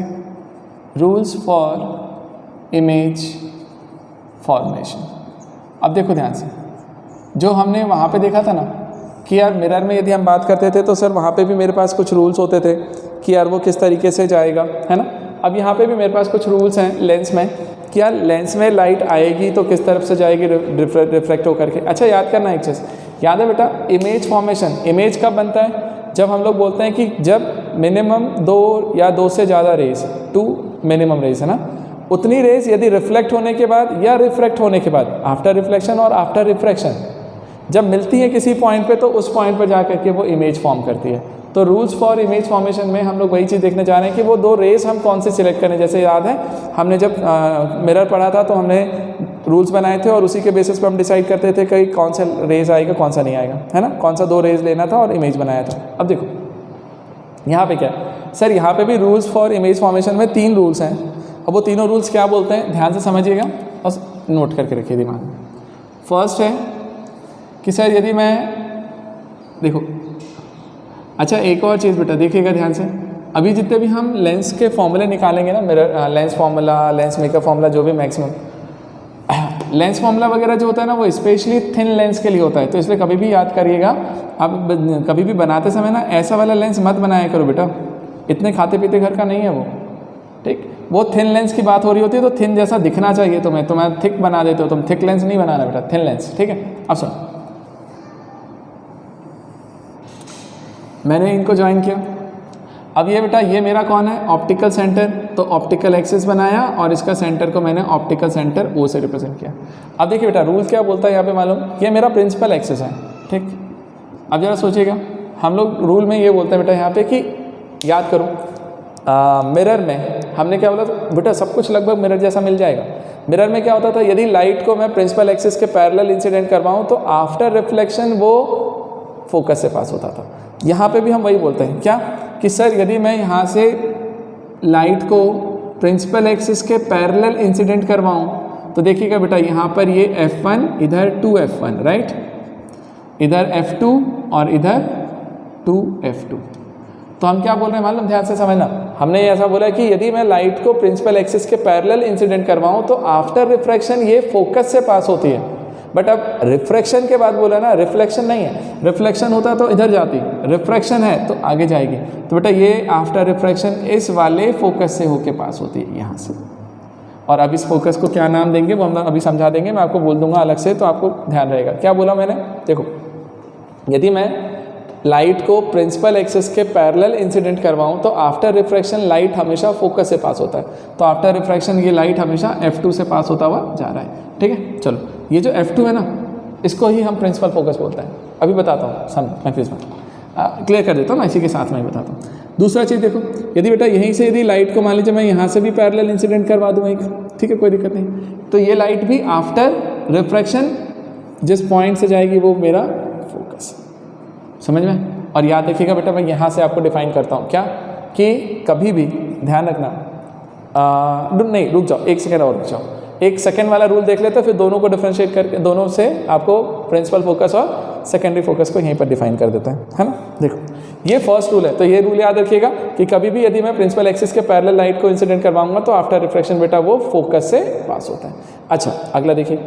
रूल्स फॉर इमेज फॉर्मेशन। अब देखो ध्यान से, जो हमने वहाँ पे देखा था ना कि यार मिरर में यदि हम बात करते थे तो सर वहाँ पे भी मेरे पास कुछ रूल्स होते थे कि यार वो किस तरीके से जाएगा, है ना। अब यहाँ पे भी मेरे पास कुछ रूल्स हैं लेंस में कि यार लेंस में लाइट आएगी तो किस तरफ से जाएगी, रिफ्लेक्ट होकर के। अच्छा याद करना एक चीज़, याद है बेटा, इमेज फॉर्मेशन, इमेज कब बनता है, जब हम लोग बोलते हैं कि जब मिनिमम 2 या 2 से ज़्यादा रेज, 2 मिनिमम रेज है ना, उतनी रेज यदि रिफ्लेक्ट होने के बाद या रिफ्रैक्ट होने के बाद, आफ्टर रिफ्लेक्शन और आफ्टर रिफ्रैक्शन, जब मिलती है किसी पॉइंट पे तो उस पॉइंट पर जा करके वो इमेज फॉर्म करती है। तो रूल्स फॉर इमेज फॉर्मेशन में हम लोग वही चीज़ देखने जा रहे हैं कि वो 2 रेज हम कौन से सिलेक्ट करें। जैसे याद है हमने जब मिरर पढ़ा था तो हमने रूल्स बनाए थे और उसी के बेसिस पर हम डिसाइड करते थे कि कौन सा रेज आएगा कौन सा नहीं आएगा, है ना, कौन सा 2 रेज लेना था और इमेज बनाया था। अब देखो यहाँ पे क्या है सर, यहाँ पे भी रूल्स फॉर इमेज फॉर्मेशन में 3 रूल्स हैं। अब वो तीनों रूल्स क्या बोलते हैं ध्यान से समझिएगा और नोट करके रखिए दिमाग में। फर्स्ट है कि सर यदि मैं देखो, अच्छा एक और चीज़ बेटा देखिएगा ध्यान से, अभी जितने भी हम लेंस के फॉर्मूले निकालेंगे ना, mirror lens formula, lens makeup formula, जो भी मैक्सिमम लेंस फार्मूला वगैरह जो होता है ना वो स्पेशली थिन लेंस के लिए होता है। तो इसलिए कभी भी याद करिएगा, आप कभी भी बनाते समय ना ऐसा वाला लेंस मत बनाया करो बेटा, इतने खाते पीते घर का नहीं है वो। ठीक, वो थिन लेंस की बात हो रही होती है तो थिन जैसा दिखना चाहिए तुम्हें, तो मैं थिक बना देते हो, तुम थिक लेंस नहीं बनाना बेटा, थिन लेंस। ठीक है, अब सुनो, मैंने इनको ज्वाइन किया। अब ये बेटा ये मेरा कौन है, ऑप्टिकल सेंटर, तो ऑप्टिकल एक्सिस बनाया और इसका सेंटर को मैंने ऑप्टिकल सेंटर ओ से रिप्रेजेंट किया। अब देखिए बेटा रूल क्या बोलता है यहाँ पे मालूम, ये मेरा प्रिंसिपल एक्सिस है। ठीक, अब जरा सोचिएगा, हम लोग रूल में ये बोलते हैं बेटा यहाँ पे कि याद करो मिरर में हमने क्या बोला था बेटा, सब कुछ लगभग मिरर जैसा मिल जाएगा। मिरर में क्या होता था, यदि लाइट को मैं प्रिंसिपल एक्सिस के पैरेलल इंसिडेंट करवाऊँ तो आफ्टर रिफ्लेक्शन वो फोकस से पास होता था। यहाँ पे भी हम वही बोलते हैं क्या कि सर यदि मैं यहाँ से लाइट को प्रिंसिपल एक्सिस के पैरेलल इंसिडेंट करवाऊँ तो देखिएगा बेटा यहाँ पर ये F1 इधर 2F1 राइट, इधर F2 और इधर 2F2। तो हम क्या बोल रहे हैं मालूम, ध्यान से समझना, हमने ऐसा बोला कि यदि मैं लाइट को प्रिंसिपल एक्सिस के पैरेलल इंसिडेंट करवाऊँ तो आफ्टर रिफ्रैक्शन ये फोकस से पास होती है। बट अब रिफ्रैक्शन के बाद बोला ना, रिफ्लेक्शन नहीं है, रिफ्लेक्शन होता तो इधर जाती, रिफ्रैक्शन है तो आगे जाएगी। तो बेटा ये आफ्टर रिफ्रैक्शन इस वाले फोकस से होके पास होती है यहाँ से। और अब इस फोकस को क्या नाम देंगे वो हम अभी समझा देंगे, मैं आपको बोल दूंगा अलग से तो आपको ध्यान रहेगा। क्या बोला मैंने, देखो यदि मैं लाइट को प्रिंसिपल एक्सिस के पैरेलल इंसिडेंट करवाऊँ तो आफ्टर रिफ्रैक्शन लाइट हमेशा फोकस से पास होता है, तो आफ्टर रिफ्रैक्शन ये लाइट हमेशा F2 से पास होता हुआ जा रहा है। ठीक है, चलो ये जो F2 है ना इसको ही हम प्रिंसिपल फोकस बोलते हैं। अभी बताता हूँ, समझ मैं फिर क्लियर कर देता हूँ ना, इसी के साथ में ही बताता हूँ। दूसरा चीज़ देखो, यदि बेटा यहीं से यदि लाइट को मान लीजिए मैं यहाँ से भी पैरेलल इंसिडेंट करवा दूँ एक, ठीक है कोई दिक्कत नहीं, तो ये लाइट भी आफ्टर रिफ्रैक्शन जिस पॉइंट से जाएगी वो मेरा फोकस, समझ में। और याद रखिएगा बेटा मैं यहाँ से आपको डिफाइन करता हूँ क्या कि कभी भी ध्यान रखना, नहीं रुक जाओ, एक सेकेंड और रुक जाओ, एक सेकेंड वाला रूल देख लेते हैं, फिर दोनों को डिफरेंशिएट करके दोनों से आपको प्रिंसिपल फोकस और सेकेंडरी फोकस को यहीं पर डिफाइन कर देते हैं, है ना। देखो ये फर्स्ट रूल है, तो ये रूल याद रखिएगा कि कभी भी यदि मैं प्रिंसिपल एक्सिस के पैरेलल लाइट को इंसिडेंट करवाऊंगा तो आफ्टर रिफ्लेक्शन बेटा वो फोकस से पास होता है। अच्छा अगला देखिए,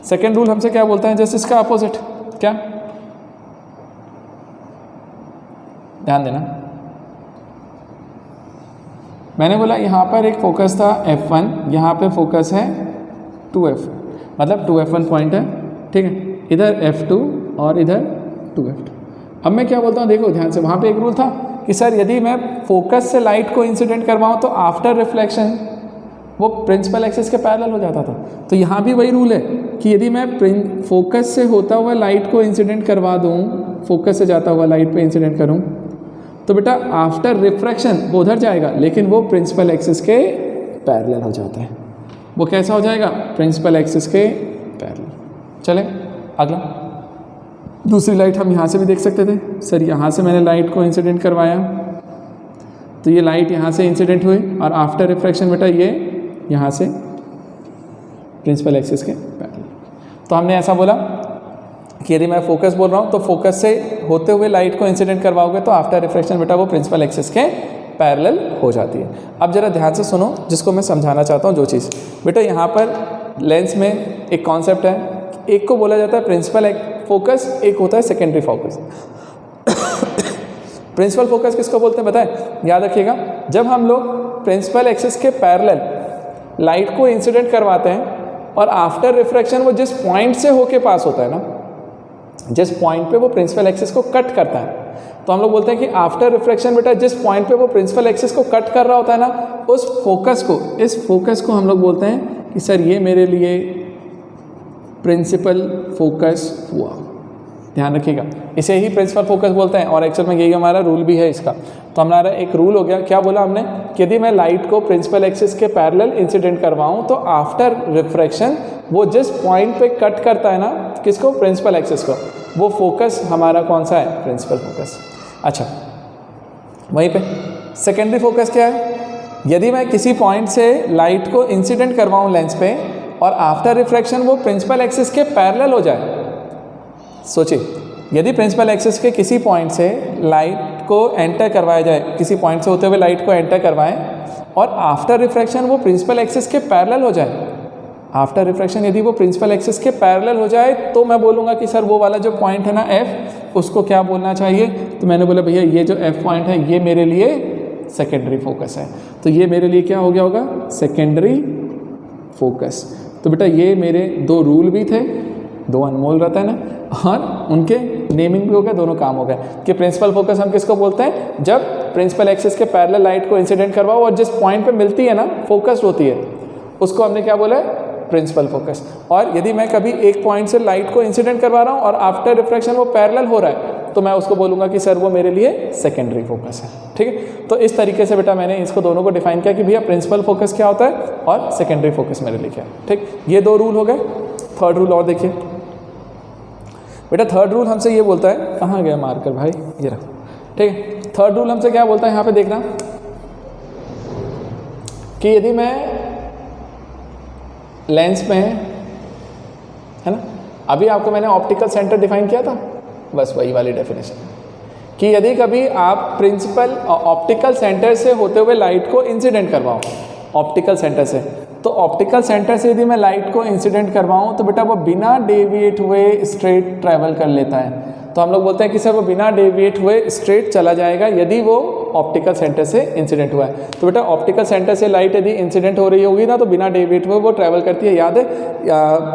सेकेंड रूल हमसे क्या बोलता है, जस्ट इसका अपोजिट, क्या ध्यान देना, मैंने बोला यहाँ पर एक फोकस था F1, यहाँ पे फोकस है 2F, मतलब 2F1 पॉइंट है, ठीक है, इधर F2 और इधर 2F2। अब मैं क्या बोलता हूँ, देखो ध्यान से, वहाँ पे एक रूल था कि सर यदि मैं फोकस से लाइट को इंसिडेंट करवाऊँ तो आफ्टर रिफ्लेक्शन वो प्रिंसिपल एक्सिस के पैरेलल हो जाता था। तो यहाँ भी वही रूल है कि यदि मैं फोकस से होता हुआ लाइट को इंसिडेंट करवा दूँ, फोकस से जाता हुआ लाइट पे इंसिडेंट करूँ तो बेटा आफ्टर रिफ्रैक्शन वो उधर जाएगा, लेकिन वो प्रिंसिपल एक्सिस के पैरेलल हो जाता है। वो कैसा हो जाएगा, प्रिंसिपल एक्सिस के पैरेलल। चले अगला, दूसरी लाइट हम यहाँ से भी देख सकते थे, सर यहाँ से मैंने लाइट को इंसिडेंट करवाया तो ये लाइट यहाँ से इंसिडेंट हुई और आफ्टर रिफ्रैक्शन बेटा ये यहाँ से प्रिंसिपल एक्सिस के पैरेलल। तो हमने ऐसा बोला कि यदि मैं फोकस बोल रहा हूँ तो फोकस से होते हुए लाइट को इंसिडेंट करवाओगे तो आफ्टर रिफ्लेक्शन बेटा वो प्रिंसिपल एक्सिस के पैरेलल हो जाती है। अब जरा ध्यान से सुनो जिसको मैं समझाना चाहता हूँ, जो चीज़ बेटा यहाँ पर लेंस में एक कॉन्सेप्ट है, एक को बोला जाता है प्रिंसिपल फोकस, एक होता है सेकेंडरी फोकस। प्रिंसिपल फोकस किसको बोलते हैं बताएं, याद रखिएगा, जब हम लोग प्रिंसिपल एक्सिस के पैरेलल लाइट को इंसिडेंट करवाते हैं और आफ्टर रिफ्रैक्शन वो जिस पॉइंट से होके पास होता है ना, जिस पॉइंट पे वो प्रिंसिपल एक्सिस को कट करता है, तो हम लोग बोलते हैं कि आफ्टर रिफ्रैक्शन बेटा जिस पॉइंट पे वो प्रिंसिपल एक्सिस को कट कर रहा होता है ना, उस फोकस को, इस फोकस को हम लोग बोलते हैं कि सर ये मेरे लिए प्रिंसिपल फोकस हुआ। ध्यान रखिएगा, इसे ही प्रिंसिपल फोकस बोलते हैं और एक्चुअल में यही हमारा रूल भी है इसका। तो हमारा एक रूल हो गया, क्या बोला हमने कि यदि मैं लाइट को प्रिंसिपल एक्सिस के पैरेलल इंसिडेंट करवाऊं तो आफ्टर रिफ्रैक्शन वो जिस पॉइंट पे कट करता है ना, किसको, प्रिंसिपल एक्सिस को, वो फोकस हमारा कौन सा है, प्रिंसिपल फोकस। अच्छा वहीं पे सेकेंडरी फोकस क्या है, यदि मैं किसी पॉइंट से लाइट को इंसिडेंट करवाऊँ लेंस पे और आफ्टर रिफ्रैक्शन वो प्रिंसिपल एक्सिस के पैरेलल हो जाए। सोचिए, यदि प्रिंसिपल एक्सिस के किसी पॉइंट से लाइट को एंटर करवाया जाए, किसी पॉइंट से होते हुए लाइट को एंटर करवाएं और आफ्टर रिफ्रैक्शन वो प्रिंसिपल एक्सिस के पैरेलल हो जाए, आफ्टर रिफ्रैक्शन यदि वो प्रिंसिपल एक्सिस के पैरेलल हो जाए तो मैं बोलूँगा कि सर वो वाला जो पॉइंट है ना F, उसको क्या बोलना चाहिए। तो मैंने बोला भैया ये जो F पॉइंट है ये मेरे लिए सेकेंडरी फोकस है, तो ये मेरे लिए क्या हो गया होगा, सेकेंडरी फोकस। तो बेटा ये मेरे दो रूल भी थे, दो अनमोल रतन है, और उनके नेमिंग भी हो गया, दोनों काम हो गए कि प्रिंसिपल फोकस हम किसको बोलते हैं, जब प्रिंसिपल एक्सिस के पैरेलल लाइट को इंसिडेंट करवाओ और जिस पॉइंट पे मिलती है ना, फोकस्ड होती है, उसको हमने क्या बोला है, प्रिंसिपल फोकस। और यदि मैं कभी एक पॉइंट से लाइट को इंसिडेंट करवा रहा हूँ और आफ्टर रिफ्रैक्शन वो पैरेलल हो रहा है तो मैं उसको बोलूँगा कि सर वो मेरे लिए सेकेंडरी फोकस है। ठीक है, तो इस तरीके से बेटा मैंने इसको दोनों को डिफाइन किया कि भैया प्रिंसिपल फोकस क्या होता है और सेकेंडरी फोकस मेरे लिए क्या है। ठीक, ये दो रूल हो गए। थर्ड रूल और देखिए बेटा, थर्ड रूल हमसे ये बोलता है, कहाँ गया मार्कर भाई, ये रहा। ठीक है, थर्ड रूल हमसे क्या बोलता है, यहाँ पे देखना कि यदि मैं लेंस में, है ना, अभी आपको मैंने ऑप्टिकल सेंटर डिफाइन किया था, बस वही वाली डेफिनेशन कि यदि कभी आप प्रिंसिपल ऑप्टिकल सेंटर से होते हुए लाइट को इंसिडेंट करवाओ, ऑप्टिकल सेंटर से, तो ऑप्टिकल सेंटर से यदि मैं लाइट को इंसिडेंट करवाऊँ तो बेटा वो बिना डेविएट हुए स्ट्रेट ट्रैवल कर लेता है। तो हम लोग बोलते हैं कि सर वो बिना डेविएट हुए स्ट्रेट चला जाएगा यदि वो ऑप्टिकल सेंटर से इंसिडेंट हुआ है। तो बेटा ऑप्टिकल सेंटर से लाइट यदि इंसिडेंट हो रही होगी ना तो बिना डेविएट हुए वो ट्रैवल करती है। याद है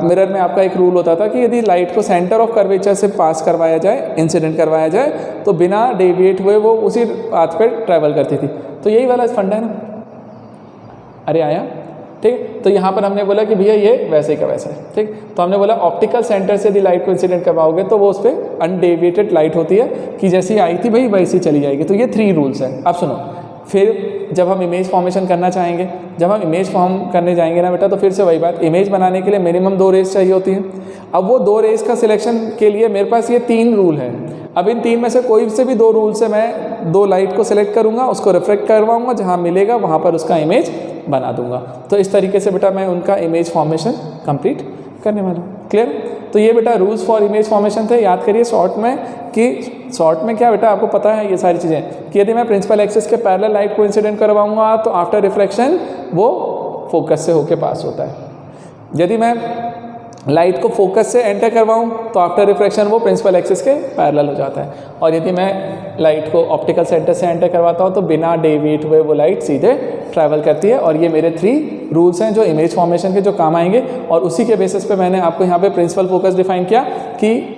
मिरर में आपका एक रूल होता था कि यदि लाइट को सेंटर ऑफ कर्वेचर से पास करवाया जाए, इंसिडेंट करवाया जाए, तो बिना डेविएट हुए वो उसी पाथ पर ट्रैवल करती थी। तो यही वाला फंडा है ना, अरे आया। ठीक, तो यहाँ पर हमने बोला कि भैया ये वैसे ही का वैसा है। ठीक, तो हमने बोला ऑप्टिकल सेंटर से यदि लाइट को इंसिडेंट करवाओगे तो वो उस पर अनडेविएटेड लाइट होती है कि जैसी आई थी भाई वैसी चली जाएगी। तो ये 3 रूल्स हैं। अब सुनो, फिर जब हम इमेज फॉर्मेशन करना चाहेंगे, जब हम इमेज फॉर्म करने जाएंगे ना बेटा, तो फिर से वही बात, इमेज बनाने के लिए मिनिमम 2 रेस चाहिए होती है। अब वो 2 रेस का सिलेक्शन के लिए मेरे पास ये 3 रूल है। अब इन 3 में से कोई से भी 2 रूल से मैं 2 लाइट को सिलेक्ट करूँगा, उसको रिफ्लेक्ट करवाऊँगा, जहाँ मिलेगा वहाँ पर उसका इमेज बना दूंगा। तो इस तरीके से बेटा मैं उनका इमेज फॉर्मेशन कंप्लीट करने वाला हूँ। क्लियर? तो ये बेटा रूल्स फॉर इमेज फॉर्मेशन थे। याद करिए शॉर्ट में कि शॉर्ट में क्या बेटा आपको पता है ये सारी चीज़ें कि यदि मैं प्रिंसिपल एक्सिस के पैरेलल लाइट को इंसिडेंट करवाऊंगा तो आफ्टर रिफ्लेक्शन वो फोकस से होके पास होता है। यदि मैं लाइट को फोकस से एंटर करवाऊं तो आफ्टर रिफ्लेक्शन वो प्रिंसिपल एक्सिस के पैरेलल हो जाता है। और यदि मैं लाइट को ऑप्टिकल सेंटर से एंटर करवाता हूं तो बिना डेविएट हुए वो लाइट सीधे ट्रैवल करती है। और ये मेरे 3 रूल्स हैं जो इमेज फॉर्मेशन के जो काम आएंगे। और उसी के बेसिस पे मैंने आपको यहाँ पे प्रिंसिपल फोकस डिफाइन किया कि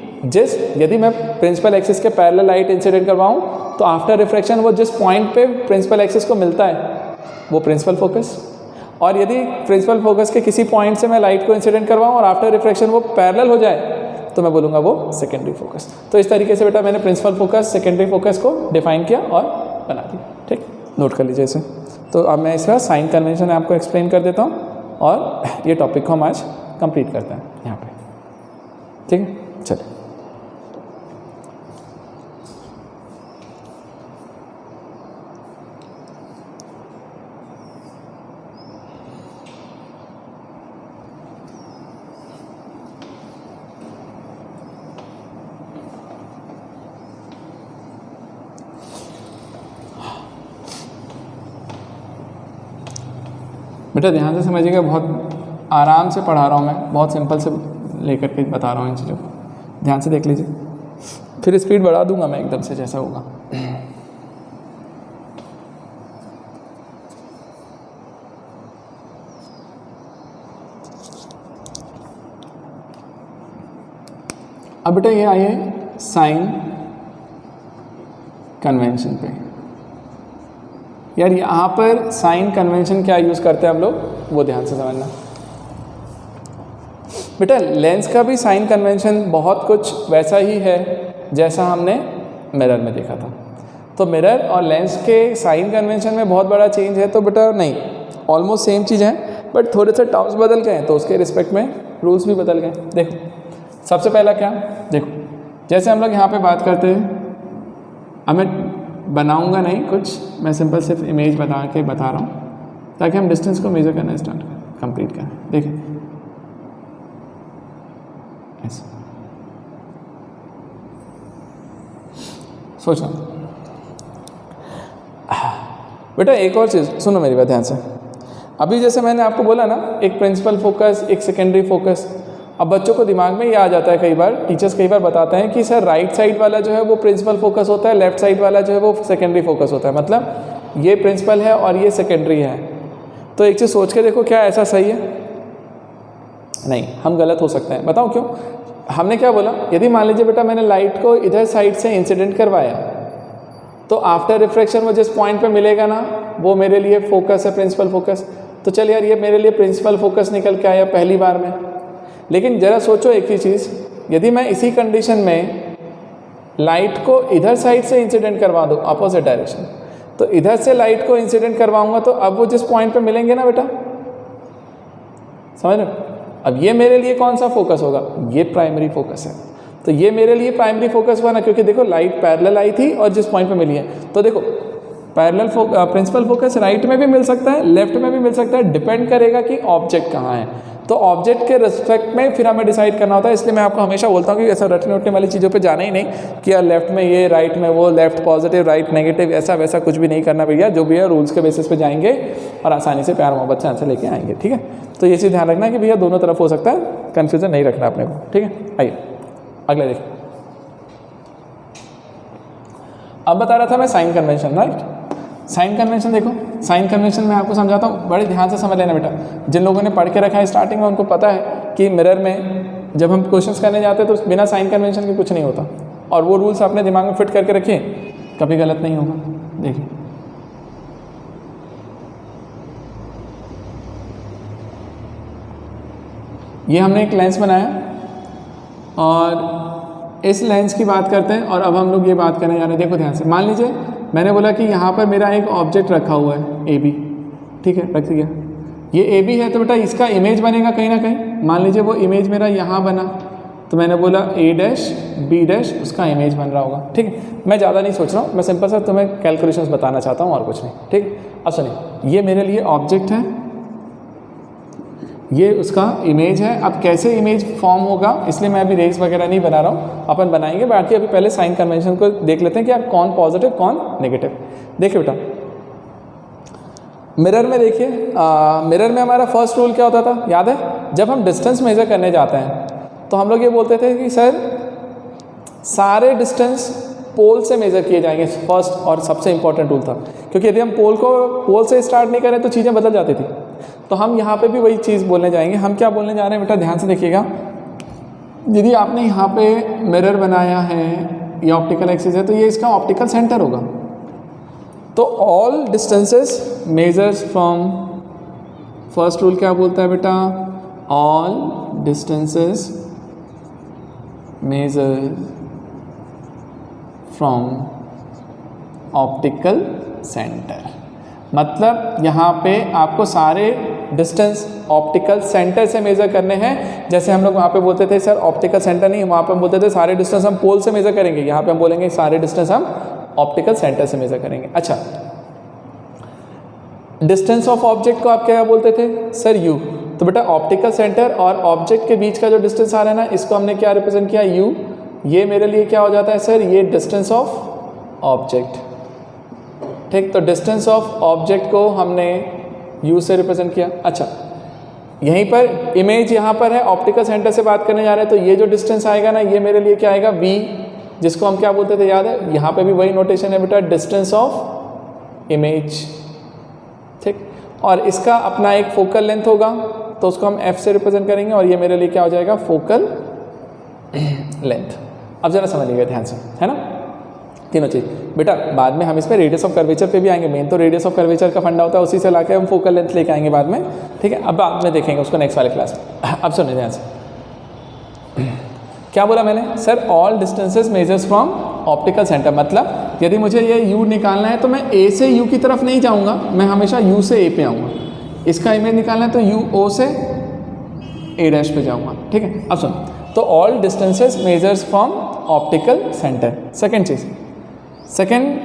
यदि मैं प्रिंसिपल एक्सिस के पैरेलल लाइट इंसिडेंट करवाऊँ तो आफ्टर रिफ्लेक्शन वो जिस पॉइंट पे प्रिंसिपल एक्सिस को मिलता है वो प्रिंसिपल फोकस, और यदि प्रिंसिपल फोकस के किसी पॉइंट से मैं लाइट को इंसिडेंट करवाऊँ और आफ्टर रिफ्लेक्शन वो पैरेलल हो जाए तो मैं बोलूँगा वो सेकेंडरी फोकस। तो इस तरीके से बेटा मैंने प्रिंसिपल फोकस, सेकेंडरी फोकस को डिफाइन किया और बना दिया। ठीक, नोट कर लीजिए इसे। तो अब मैं इसका साइन कन्वेंशन आपको एक्सप्लेन कर देता हूँ और ये टॉपिक को हम आज कंप्लीट करते हैं यहाँ पे। ठीक है, चलिए। बेटा ध्यान से समझिएगा, बहुत आराम से पढ़ा रहा हूँ मैं, बहुत सिंपल से लेकर के बता रहा हूँ इन चीज़ों को। ध्यान से देख लीजिए, फिर स्पीड बढ़ा दूंगा मैं एकदम से जैसा होगा। अब बेटा ये आइए साइन कन्वेंशन पे। यार यहाँ पर साइन कन्वेंशन क्या यूज़ करते हैं हम लोग, वो ध्यान से समझना। बेटा लेंस का भी साइन कन्वेंशन बहुत कुछ वैसा ही है जैसा हमने मिरर में देखा था। तो मिरर और लेंस के साइन कन्वेंशन में बहुत बड़ा चेंज है तो बेटा नहीं, ऑलमोस्ट सेम चीज़ है, बट थोड़े से टर्म्स बदल गए तो उसके रिस्पेक्ट में रूल्स भी बदल गए। देखो सबसे पहला क्या, देखो जैसे हम लोग यहाँ पे बात करते हैं, अब मैं बनाऊंगा नहीं कुछ, मैं सिंपल सिर्फ इमेज बता रहा हूँ ताकि हम डिस्टेंस को मेजर करना स्टार्ट करें, कंप्लीट करें। देखिए ऐसे सोचना। बेटा एक और चीज़ सुनो मेरी बात ध्यान से। अभी जैसे मैंने आपको बोला ना, एक प्रिंसिपल फोकस, एक सेकेंडरी फोकस। अब बच्चों को दिमाग में ये आ जाता है, कई बार टीचर्स कई बार बताते हैं कि सर राइट साइड वाला जो है वो प्रिंसिपल फोकस होता है, लेफ्ट साइड वाला जो है वो सेकेंडरी फोकस होता है, मतलब ये प्रिंसिपल है और ये सेकेंडरी है। तो एक चीज़ सोच के देखो, क्या ऐसा सही है? नहीं, हम गलत हो सकते हैं। बताओ क्यों? हमने क्या बोला, यदि मान लीजिए बेटा मैंने लाइट को इधर साइड से इंसिडेंट करवाया तो आफ्टर रिफ्लेक्शन वो जिस पॉइंट पे मिलेगा ना वो मेरे लिए फोकस है, प्रिंसिपल फोकस। तो चल यार ये मेरे लिए प्रिंसिपल फोकस निकल के आया पहली बार में। लेकिन ज़रा सोचो एक ही चीज़, यदि मैं इसी कंडीशन में लाइट को इधर साइड से इंसिडेंट करवा दूँ, अपोजिट डायरेक्शन, तो इधर से लाइट को इंसिडेंट करवाऊंगा तो अब वो जिस पॉइंट पे मिलेंगे ना बेटा, समझ लो, अब ये मेरे लिए कौन सा फोकस होगा? ये प्राइमरी फोकस है। तो ये मेरे लिए प्राइमरी फोकस हुआ ना, क्योंकि देखो लाइट पैरेलल आई थी और जिस पॉइंट पे मिली है। तो देखो पैरेलल प्रिंसिपल फोकस राइट में भी मिल सकता है, लेफ्ट में भी मिल सकता है, डिपेंड करेगा कि ऑब्जेक्ट कहाँ है। तो ऑब्जेक्ट के रिस्पेक्ट में फिर हमें डिसाइड करना होता है। इसलिए मैं आपको हमेशा बोलता हूँ कि ऐसा रटने उठने वाली चीज़ों पे जाना ही नहीं कि यार लेफ्ट में ये, राइट में वो, लेफ्ट पॉजिटिव राइट नेगेटिव, ऐसा वैसा कुछ भी नहीं करना भैया। जो भी है रूल्स के बेसिस पे जाएंगे और आसानी से प्यार मोहब्बत से आंसर लेके आएंगे। ठीक है, तो ये चीज़ ध्यान रखना कि भैया दोनों तरफ हो सकता है, कन्फ्यूजन नहीं रखना अपने को। ठीक है, आइए अगला देखिए। अब बता रहा था मैं sign convention, right. Sign convention देखो, साइन कन्वेंशन मैं आपको समझाता हूँ, बड़े ध्यान से समझ लेना बेटा। जिन लोगों ने पढ़ के रखा है स्टार्टिंग में उनको पता है कि मिरर में जब हम क्वेश्चंस करने जाते हैं तो बिना साइन कन्वेंशन के कुछ नहीं होता, और वो रूल्स अपने दिमाग में फिट करके रखिए, कभी गलत नहीं होगा। देखिए ये हमने एक लेंस बनाया और इस लेंस की बात करते हैं, और अब हम लोग ये बात करने जा रहे हैं। देखो ध्यान से, मान लीजिए मैंने बोला कि यहाँ पर मेरा एक ऑब्जेक्ट रखा हुआ है ए बी, ठीक है, रख दिया। ये ए बी है तो बेटा इसका इमेज बनेगा कहीं ना कहीं। मान लीजिए वो इमेज मेरा यहाँ बना, तो मैंने बोला ए डैश बी डैश उसका इमेज बन रहा होगा, ठीक है। मैं ज़्यादा नहीं सोच रहा हूँ, मैं सिंपल सा तुम्हें कैलकुलेशंस बताना चाहता हूँ और कुछ नहीं, ठीक। अब सुनिए, ये मेरे लिए ऑब्जेक्ट है, ये उसका इमेज है। अब कैसे इमेज फॉर्म होगा, इसलिए मैं अभी रेस वगैरह नहीं बना रहा हूँ, अपन बनाएंगे। बाकी अभी पहले साइन कन्वेंशन को देख लेते हैं कि आप कौन पॉजिटिव कौन नेगेटिव। देखिए बेटा, मिरर में देखिए, मिरर में हमारा फर्स्ट रूल क्या होता था, याद है? जब हम डिस्टेंस मेजर करने जाते हैं तो हम लोग ये बोलते थे कि सर सारे डिस्टेंस पोल से मेज़र किए जाएंगे, फर्स्ट और सबसे इंपॉर्टेंट रूल था। क्योंकि यदि हम पोल से स्टार्ट नहीं करें तो चीज़ें बदल जाती थी। तो हम यहाँ पे भी वही चीज़ बोलने जाएंगे। हम क्या बोलने जा रहे हैं बेटा, ध्यान से देखिएगा। यदि आपने यहाँ पे मिरर बनाया है, ये ऑप्टिकल एक्सिस है, तो ये इसका ऑप्टिकल सेंटर होगा। तो all distances measures from, first rule क्या बोलता है बेटा, all distances measure from optical centre. मतलब यहाँ पे आपको सारे डिस्टेंस ऑप्टिकल सेंटर से मेज़र करने हैं। जैसे हम लोग वहाँ पे बोलते थे सर ऑप्टिकल सेंटर नहीं, वहाँ पे हम बोलते थे सारे डिस्टेंस हम पोल से मेज़र करेंगे, यहाँ पे हम बोलेंगे सारे डिस्टेंस हम ऑप्टिकल सेंटर से मेज़र करेंगे। अच्छा, डिस्टेंस ऑफ ऑब्जेक्ट को आप क्या बोलते थे सर, यू। तो बेटा ऑप्टिकल सेंटर और ऑब्जेक्ट के बीच का जो डिस्टेंस आ रहा है ना, इसको हमने क्या रिप्रेजेंट किया, यू। ये मेरे लिए क्या हो जाता है सर, ये डिस्टेंस ऑफ ऑब्जेक्ट, ठीक। तो डिस्टेंस ऑफ ऑब्जेक्ट को हमने यू से रिप्रेजेंट किया। अच्छा, यहीं पर इमेज यहाँ पर है, ऑप्टिकल सेंटर से बात करने जा रहे हैं, तो ये जो डिस्टेंस आएगा ना, ये मेरे लिए क्या आएगा, वी, जिसको हम क्या बोलते थे, याद है? यहाँ पे भी वही नोटेशन है बेटा, डिस्टेंस ऑफ इमेज, ठीक। और इसका अपना एक फोकल लेंथ होगा, तो उसको हम एफ से रिप्रेजेंट करेंगे, और ये मेरे लिए क्या हो जाएगा, फोकल लेंथ। अब जरा समझिएगा ध्यान से, है ना, तीनों चीज़। बेटा बाद में हम इस पर रेडियस ऑफ कर्वेचर पे भी आएंगे। मेन तो रेडियस ऑफ कर्वेचर का फंडा होता है, उसी से लाके हम फोकल लेंथ लेके आएंगे बाद में, ठीक है। अब बाद में देखेंगे उसको नेक्स्ट वाले क्लास में। अब सुनिए ध्यान से, क्या बोला मैंने sir, all distances measures from optical centre. मतलब यदि मुझे ये यू निकालना है तो मैं ए से यू की तरफ नहीं जाऊँगा, मैं हमेशा यू से ए पे आऊँगा। इसका इमेज निकालना है तो यू ओ से ए डैश पे जाऊँगा, ठीक है। अब सुन, तो all distances measures from optical centre. Second चीज़, सेकेंड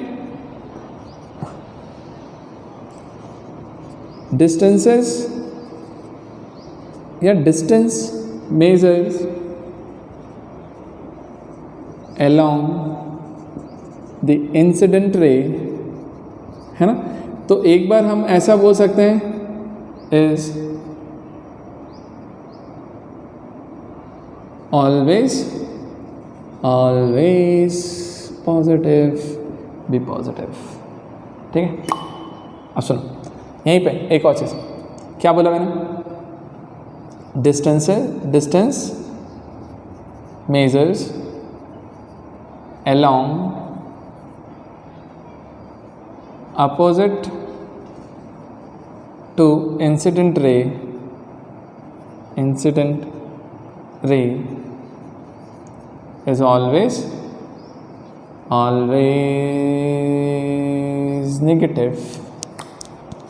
डिस्टेंसेस या distance measures along the incident ray, है ना। तो एक बार हम ऐसा बोल सकते हैं, is always positive, be positive, ठीक है। अब सुनो, यहीं पे एक और चीज़ क्या बोला मैंने, distance measures along opposite to incident ray is always negative,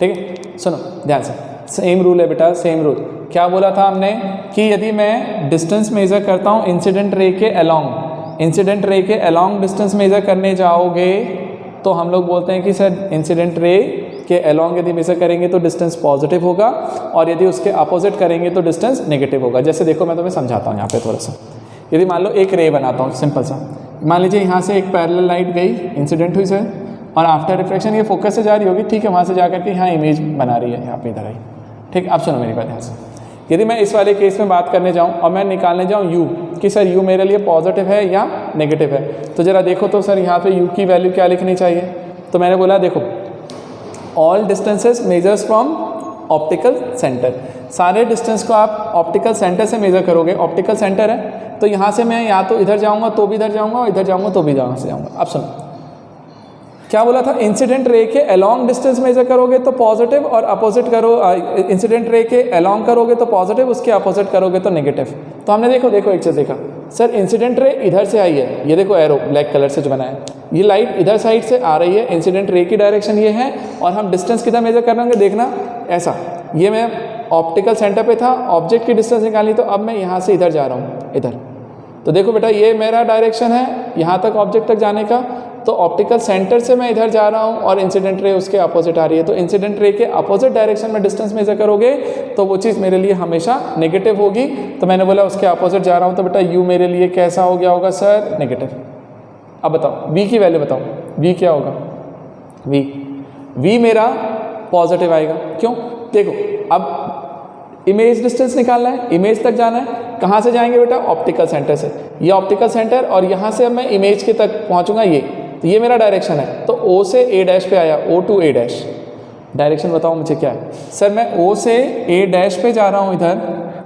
ठीक है। सुनो ध्यान से, सेम रूल है बेटा, सेम रूल। क्या बोला था हमने कि यदि मैं डिस्टेंस मेजर करता हूँ इंसिडेंट रे के अलोंग, इंसिडेंट रे के अलोंग डिस्टेंस मेजर करने जाओगे तो हम लोग बोलते हैं कि सर इंसिडेंट रे के अलोंग यदि मेजर करेंगे तो डिस्टेंस पॉजिटिव होगा, और यदि उसके अपोजिट करेंगे तो डिस्टेंस नेगेटिव होगा। जैसे देखो मैं तुम्हें समझाता हूँ यहाँ पे थोड़ा सा। यदि मान लो एक रे बनाता हूँ सिंपल सा, मान लीजिए यहाँ से एक पैरेलल लाइट गई, इंसिडेंट हुई सर, और आफ्टर रिफ्लेक्शन ये फोकस से जा रही होगी, ठीक है, वहाँ से जा करके यहाँ इमेज बना रही है, यहाँ पे इधर आई, ठीक। अब सुनो मेरी बात ध्यान से, यदि मैं इस वाले केस में बात करने जाऊं और मैं निकालने जाऊं यू कि सर यू मेरे लिए पॉजिटिव है या नेगेटिव है, तो ज़रा देखो तो सर यहाँ पे यू की वैल्यू क्या लिखनी चाहिए। तो मैंने बोला देखो, all distances measures from optical centre, सारे डिस्टेंस को आप ऑप्टिकल सेंटर से मेजर करोगे। ऑप्टिकल सेंटर है तो यहाँ से मैं या तो इधर जाऊँगा तो भी इधर जाऊँगा, और इधर जाऊँगा तो भी यहाँ से जाऊँगा। अब सुनो, क्या बोला था, इंसिडेंट रे के अलोंग डिस्टेंस मेजर करोगे तो पॉजिटिव और अपोजिट करो, इंसिडेंट रे के अलोंग करोगे तो पॉजिटिव, उसके अपोजिट करोगे तो नेगेटिव। तो हमने देखो एक चीज़ देखा सर, इंसिडेंट रे इधर से आई है, ये देखो एरो ब्लैक कलर से जो बनाया है, ये लाइट इधर साइड से आ रही है, इंसिडेंट रे की डायरेक्शन ये है, और हम डिस्टेंस किधर मेजर कर रहे होंगे, देखना ऐसा, ये मैं ऑप्टिकल सेंटर पे था, ऑब्जेक्ट की डिस्टेंस निकाली, तो अब मैं यहाँ से इधर जा रहा हूँ, इधर। तो देखो बेटा ये मेरा डायरेक्शन है यहाँ तक ऑब्जेक्ट तक जाने का, तो ऑप्टिकल सेंटर से मैं इधर जा रहा हूँ और इंसिडेंट रे उसके अपोजिट आ रही है। तो इंसिडेंट रे के अपोजिट डायरेक्शन में डिस्टेंस मेजर करोगे तो वो चीज़ मेरे लिए हमेशा नेगेटिव होगी। तो मैंने बोला उसके अपोजिट जा रहा हूँ, तो बेटा यू मेरे लिए कैसा हो गया होगा सर, नेगेटिव। अब बताओ वी की वैल्यू बताओ, वी क्या होगा, वी मेरा पॉजिटिव आएगा। क्यों, देखो अब इमेज डिस्टेंस निकालना है, इमेज तक जाना है, कहाँ से जाएंगे बेटा, ऑप्टिकल सेंटर से, ये ऑप्टिकल सेंटर, और यहाँ से अब मैं इमेज के तक पहुँचूंगा, ये तो ये मेरा डायरेक्शन है। तो O से A डैश पे आया, O to A dash, direction बताओ मुझे क्या है सर, मैं O से A डैश पे जा रहा हूँ इधर,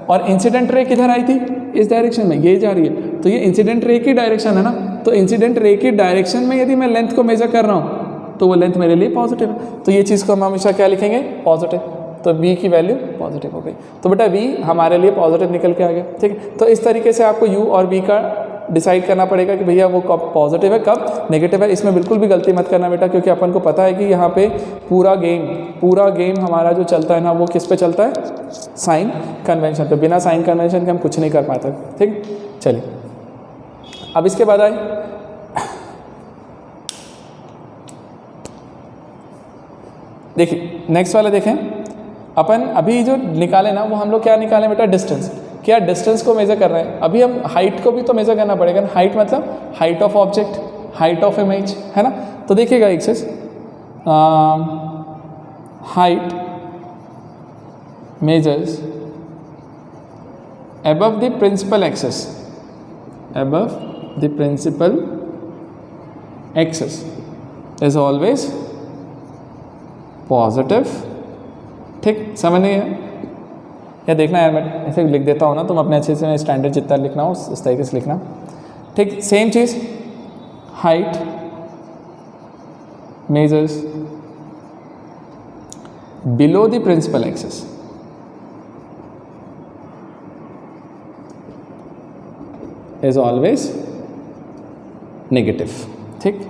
और इंसिडेंट रे किधर आई थी, इस डायरेक्शन में, ये जा रही है, तो ये इंसिडेंट रे की डायरेक्शन है ना। तो इंसिडेंट रे की डायरेक्शन में यदि मैं लेंथ को मेजर कर रहा हूँ तो वो लेंथ मेरे लिए पॉजिटिव है। तो ये चीज़ को हम हमेशा क्या लिखेंगे, पॉजिटिव। तो V की वैल्यू पॉजिटिव हो गई, तो बेटा V हमारे लिए पॉजिटिव निकल के आ गया। ठीक है, तो इस तरीके से आपको U और V का डिसाइड करना पड़ेगा कि भैया वो कब पॉजिटिव है कब नेगेटिव है। इसमें बिल्कुल भी गलती मत करना बेटा, क्योंकि अपन को पता है कि यहाँ पे पूरा गेम हमारा जो चलता है ना, वो किस पे चलता है, साइन कन्वेंशन पे। बिना साइन कन्वेंशन के हम कुछ नहीं कर पाते। ठीक, चलिए अब इसके बाद आए देखिए नेक्स्ट वाला देखें, अपन अभी जो निकाले ना वो हम लोग क्या निकाले बेटा, डिस्टेंस। क्या डिस्टेंस को मेजर कर रहे हैं, अभी हम हाइट को भी तो मेजर करना पड़ेगा ना। हाइट मतलब height of object, height of image, है ना। तो देखिएगा एक चीज, height measures above the principal axis, above the principal axis is always positive. ठीक, समझ नहीं है या देखना यार, मैं ऐसे लिख देता हूँ ना, तुम अपने अच्छे से स्टैंडर्ड जितना लिखना हो उस तरीके से लिखना। ठीक, सेम चीज़, height measures below the principal axis is always negative. ठीक,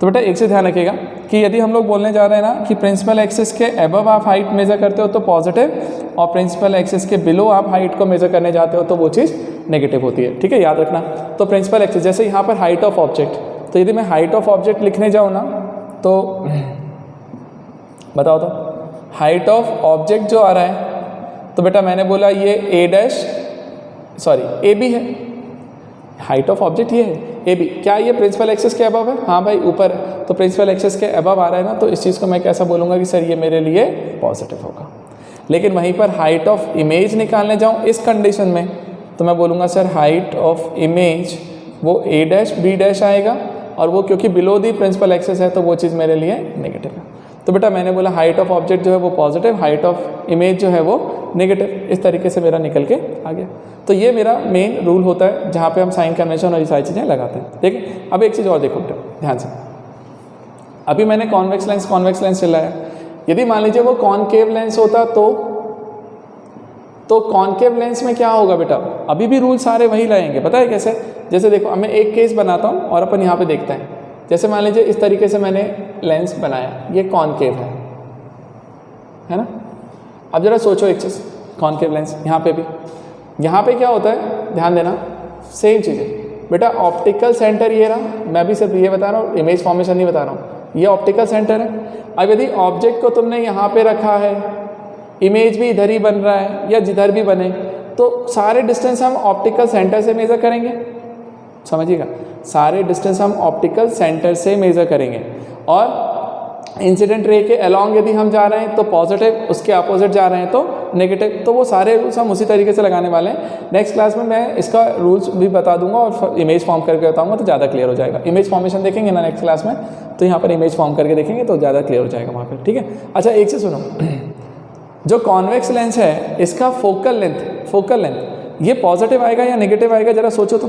तो बेटा एक से ध्यान रखिएगा कि यदि हम लोग बोलने जा रहे हैं ना कि प्रिंसिपल एक्सिस के अबव आप हाइट मेजर करते हो तो पॉजिटिव, और प्रिंसिपल एक्सिस के बिलो आप हाइट को मेजर करने जाते हो तो वो चीज़ नेगेटिव होती है। ठीक है, याद रखना। तो प्रिंसिपल एक्सिस, जैसे यहाँ पर हाइट ऑफ ऑब्जेक्ट, तो यदि मैं हाइट ऑफ ऑब्जेक्ट लिखने जाऊँ ना तो बताओ तो हाइट ऑफ ऑब्जेक्ट जो आ रहा है, तो बेटा मैंने बोला ये ए बी है, हाइट ऑफ ऑब्जेक्ट ये है ए बी। क्या ये प्रिंसिपल एक्सिस के अबव है, हाँ भाई ऊपर, तो प्रिंसिपल एक्सिस के अबव आ रहा है ना, तो इस चीज़ को मैं कैसा बोलूँगा कि सर ये मेरे लिए पॉजिटिव होगा। लेकिन वहीं पर हाइट ऑफ इमेज निकालने जाऊँ इस कंडीशन में, तो मैं बोलूँगा सर हाइट ऑफ इमेज वो ए डैश बी डैश आएगा, और वो क्योंकि बिलो दी प्रिंसिपल एक्सिस है तो वो चीज़ मेरे लिए नेगेटिव है। तो बेटा मैंने बोला हाइट ऑफ ऑब्जेक्ट जो है वो पॉजिटिव, हाइट ऑफ इमेज जो है वो नेगेटिव। इस तरीके से मेरा निकल के आ गया। तो ये मेरा मेन रूल होता है जहाँ पे हम साइन कन्वेंशन और ये सारी चीज़ें लगाते हैं। ठीक है, अब एक चीज़ और देखो बेटा ध्यान से, अभी मैंने कॉन्वेक्स लेंस चलाया, यदि मान लीजिए वो कॉनकेव लेंस होता तो कॉनकेव लेंस में क्या होगा बेटा, अभी भी रूल सारे वही रहेंगे। पता है कैसे, जैसे देखो मैं एक केस बनाता हूँ और अपन यहाँ पे देखते हैं। जैसे मान लीजिए इस तरीके से मैंने लेंस बनाया, ये कॉनकेव है ना। अब जरा सोचो एक चीज़, कॉनकेव लेंस यहाँ पे भी, यहाँ पे क्या होता है ध्यान देना, सेम चीज़ है बेटा। ऑप्टिकल सेंटर ये रहा, मैं भी सिर्फ ये बता रहा हूँ, इमेज फॉर्मेशन नहीं बता रहा हूँ, ये ऑप्टिकल सेंटर है। अब यदि ऑब्जेक्ट को तुमने यहाँ पे रखा है, इमेज भी इधर ही बन रहा है या जिधर भी बने, तो सारे डिस्टेंस हम ऑप्टिकल सेंटर से मेज़र करेंगे। समझिएगा, सारे डिस्टेंस हम ऑप्टिकल सेंटर से मेज़र करेंगे, और इंसिडेंट रे के अलॉन्ग यदि हम जा रहे हैं तो पॉजिटिव, उसके अपोजिट जा रहे हैं तो नेगेटिव। तो वो सारे रूल्स हम उसी तरीके से लगाने वाले हैं। नेक्स्ट क्लास में मैं इसका रूल्स भी बता दूंगा और इमेज फॉर्म करके बताऊंगा, तो ज़्यादा क्लियर हो जाएगा। इमेज फॉर्मेशन देखेंगे ना नेक्स्ट क्लास में, तो यहाँ पर इमेज फॉर्म करके देखेंगे तो ज़्यादा क्लियर हो जाएगा वहाँ पर। ठीक है, अच्छा एक चीज़ सुनो, जो कॉन्वेक्स लेंस है इसका फोकल लेंथ ये पॉजिटिव आएगा या नेगेटिव आएगा, जरा सोचो तो।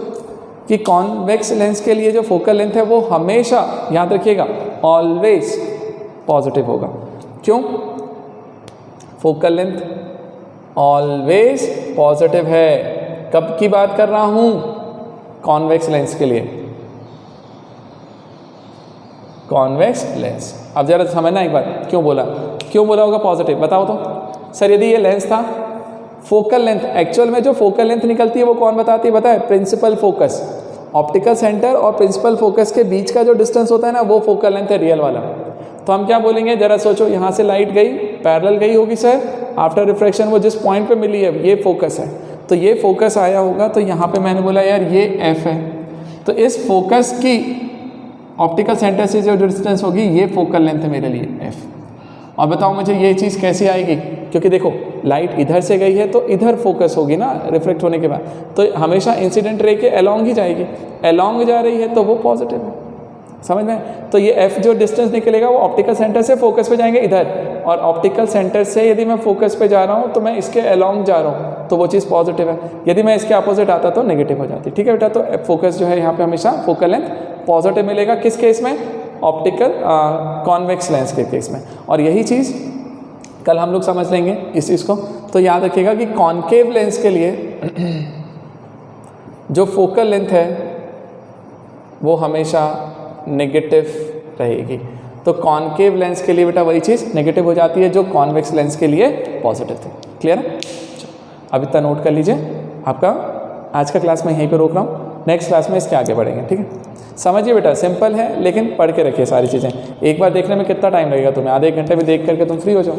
कि कॉन्वेक्स लेंस के लिए जो फोकल लेंथ है वो हमेशा, याद रखिएगा, ऑलवेज पॉजिटिव होगा। क्यों? फोकल लेंथ ऑलवेज पॉजिटिव है। कब की बात कर रहा हूं? कॉन्वेक्स लेंस के लिए, कॉन्वेक्स लेंस। अब जरा समझना एक बात, क्यों बोला होगा पॉजिटिव, बताओ तो। सर यदि ये लेंस था, फोकल लेंथ, एक्चुअल में जो फोकल लेंथ निकलती है वो कौन बताती है, बताए? Principal focus. ऑप्टिकल सेंटर और प्रिंसिपल फोकस के बीच का जो डिस्टेंस होता है ना, वो फोकल लेंथ है रियल वाला। तो हम क्या बोलेंगे, जरा सोचो, यहाँ से लाइट गई, पैरेलल गई होगी सर, आफ्टर रिफ्रैक्शन वो जिस पॉइंट पे मिली है ये फोकस है, तो ये फोकस आया होगा, तो यहाँ पे मैंने बोला यार ये एफ है, तो इस फोकस की ऑप्टिकल सेंटर से जो डिस्टेंस होगी ये फोकल लेंथ है मेरे लिए एफ। और बताओ मुझे ये चीज़ कैसे आएगी, क्योंकि देखो लाइट इधर से गई है तो इधर फोकस होगी ना रिफ्लेक्ट होने के बाद, तो हमेशा इंसिडेंट रे के अलोंग ही जाएगी, अलोंग जा रही है तो वो पॉजिटिव है, समझ में? तो ये एफ जो डिस्टेंस निकलेगा वो ऑप्टिकल सेंटर से फोकस पे जाएंगे इधर, और ऑप्टिकल सेंटर से यदि मैं फोकस पे जा रहा हूँ तो मैं इसके अलोंग जा रहा हूँ, तो वो चीज़ पॉजिटिव है। यदि मैं इसके अपोजिट आता तो नेगेटिव हो जाती। ठीक है बेटा, तो फोकस जो है यहाँ पे हमेशा फोकल लेंथ पॉजिटिव मिलेगा। किस केस में? ऑप्टिकल कॉन्वेक्स लेंस के केस में। और यही चीज़ कल हम लोग समझ लेंगे इस चीज़ को। तो याद रखिएगा कि कॉन्केव लेंस के लिए जो फोकल लेंथ है वो हमेशा नेगेटिव रहेगी। तो कॉन्केव लेंस के लिए बेटा वही चीज़ नेगेटिव हो जाती है जो कॉन्वेक्स लेंस के लिए पॉजिटिव थी। क्लियर है? अब इतना नोट कर लीजिए। आपका आज का क्लास में यहीं पे रोक रहा हूँ, नेक्स्ट क्लास में इसके आगे बढ़ेंगे। ठीक है, समझिए बेटा, सिंपल है लेकिन पढ़ के रखिए सारी चीज़ें। एक बार देखने में कितना टाइम लगेगा तुम्हें, आधे एक घंटे में देख करके तुम फ्री हो जाओ,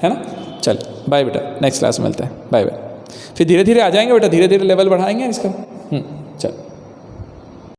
है ना? चल बाय बेटा, नेक्स्ट क्लास में मिलते हैं, बाय बाय। फिर धीरे धीरे आ जाएंगे बेटा, धीरे धीरे लेवल बढ़ाएंगे इसका। चल।